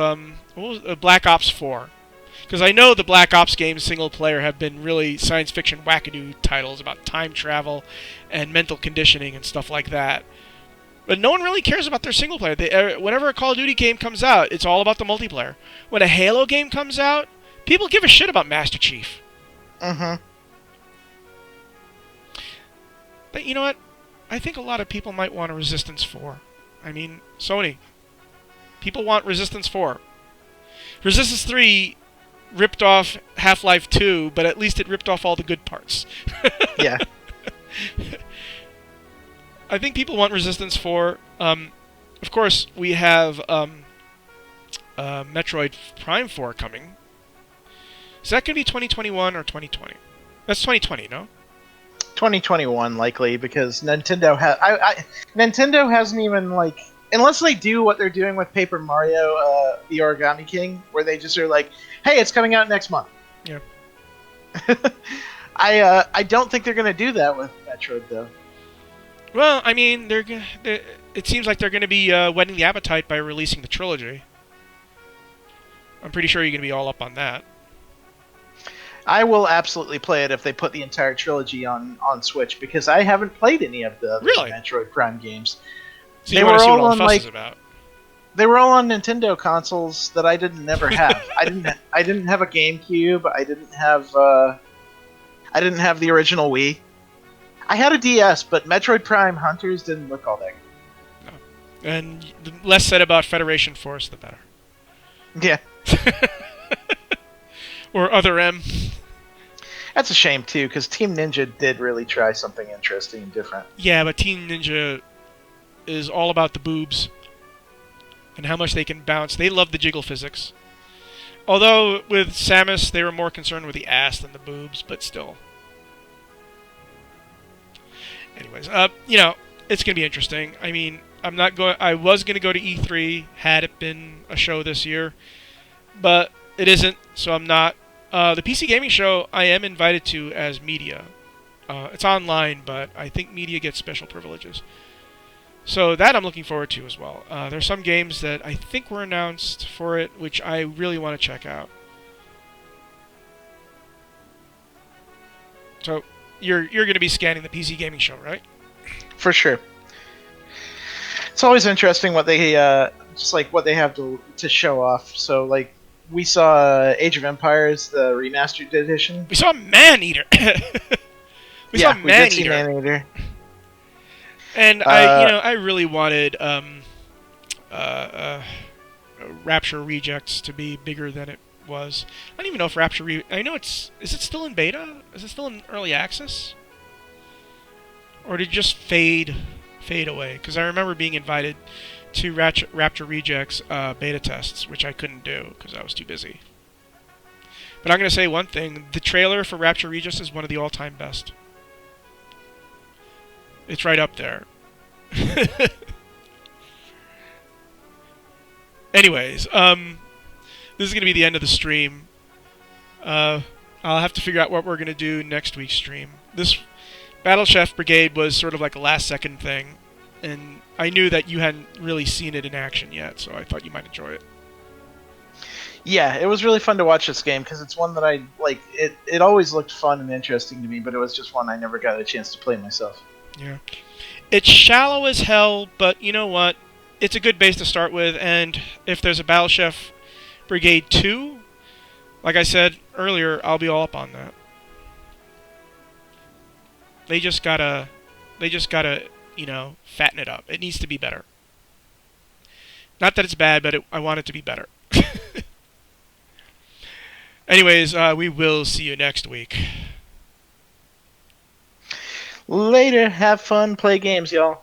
Black Ops 4. Because I know the Black Ops games single player have been really science fiction wackadoo titles about time travel and mental conditioning and stuff like that. But no one really cares about their single player. Whenever a Call of Duty game comes out, it's all about the multiplayer. When a Halo game comes out, people give a shit about Master Chief. Mm-hmm. But you know what? I think a lot of people might want a Resistance 4. I mean, Sony. People want Resistance 4. Resistance 3 ripped off Half-Life 2, but at least it ripped off all the good parts. Yeah. I think people want Resistance 4. Of course, we have Metroid Prime 4 coming. Is that going to be 2021 or 2020? That's 2020, no? 2021 likely, because Nintendo Nintendo hasn't even, like, unless they do what they're doing with Paper Mario, the Origami King, where they just are like, hey, it's coming out next month. Yeah. I don't think they're going to do that with Metroid, though. Well, I mean, it seems like they're going to be whetting the appetite by releasing the trilogy. I'm pretty sure you're going to be all up on that. I will absolutely play it if they put the entire trilogy on Switch, because I haven't played any of the Really? Metroid Prime games. So you want to see what all the fuss like, is about. They were all on Nintendo consoles that I didn't never have. I didn't have a GameCube. I didn't have the original Wii. I had a DS, but Metroid Prime Hunters didn't look all that good. No. And the less said about Federation Force, the better. Yeah. Or Other M. That's a shame, too, because Team Ninja did really try something interesting and different. Yeah, but Team Ninja is all about the boobs and how much they can bounce. They love the jiggle physics. Although, with Samus, they were more concerned with the ass than the boobs, but still. Anyways, it's going to be interesting. I mean, I was going to go to E3 had it been a show this year, but it isn't, so I'm not. The PC Gaming Show, I am invited to as media. It's online, but I think media gets special privileges. So that I'm looking forward to as well. There's some games that I think were announced for it, which I really want to check out. So you're going to be scanning the PC Gaming Show, right? For sure. It's always interesting what they just like what they have to show off. So like we saw Age of Empires, the remastered edition. We saw Man-Eater. we saw Man-Eater. Man-Eater. And I really wanted Rapture Rejects to be bigger than it was. I don't even know if Rapture I know is it still in beta? Is it still in early access? Or did it just fade away? Because I remember being invited to Rapture Rejects beta tests, which I couldn't do because I was too busy. But I'm going to say one thing. The trailer for Rapture Rejects is one of the all-time best. It's right up there. Anyways, this is going to be the end of the stream. I'll have to figure out what we're going to do next week's stream. This Battle Chief Brigade was sort of like a last-second thing, and I knew that you hadn't really seen it in action yet, so I thought you might enjoy it. Yeah, it was really fun to watch this game, because it's one that I, like, it always looked fun and interesting to me, but it was just one I never got a chance to play myself. Yeah. It's shallow as hell, but you know what? It's a good base to start with, and if there's a Battle Chief Brigade 2, like I said earlier, I'll be all up on that. They just gotta, fatten it up. It needs to be better. Not that it's bad, but I want it to be better. Anyways, we will see you next week. Later, have fun, play games, y'all.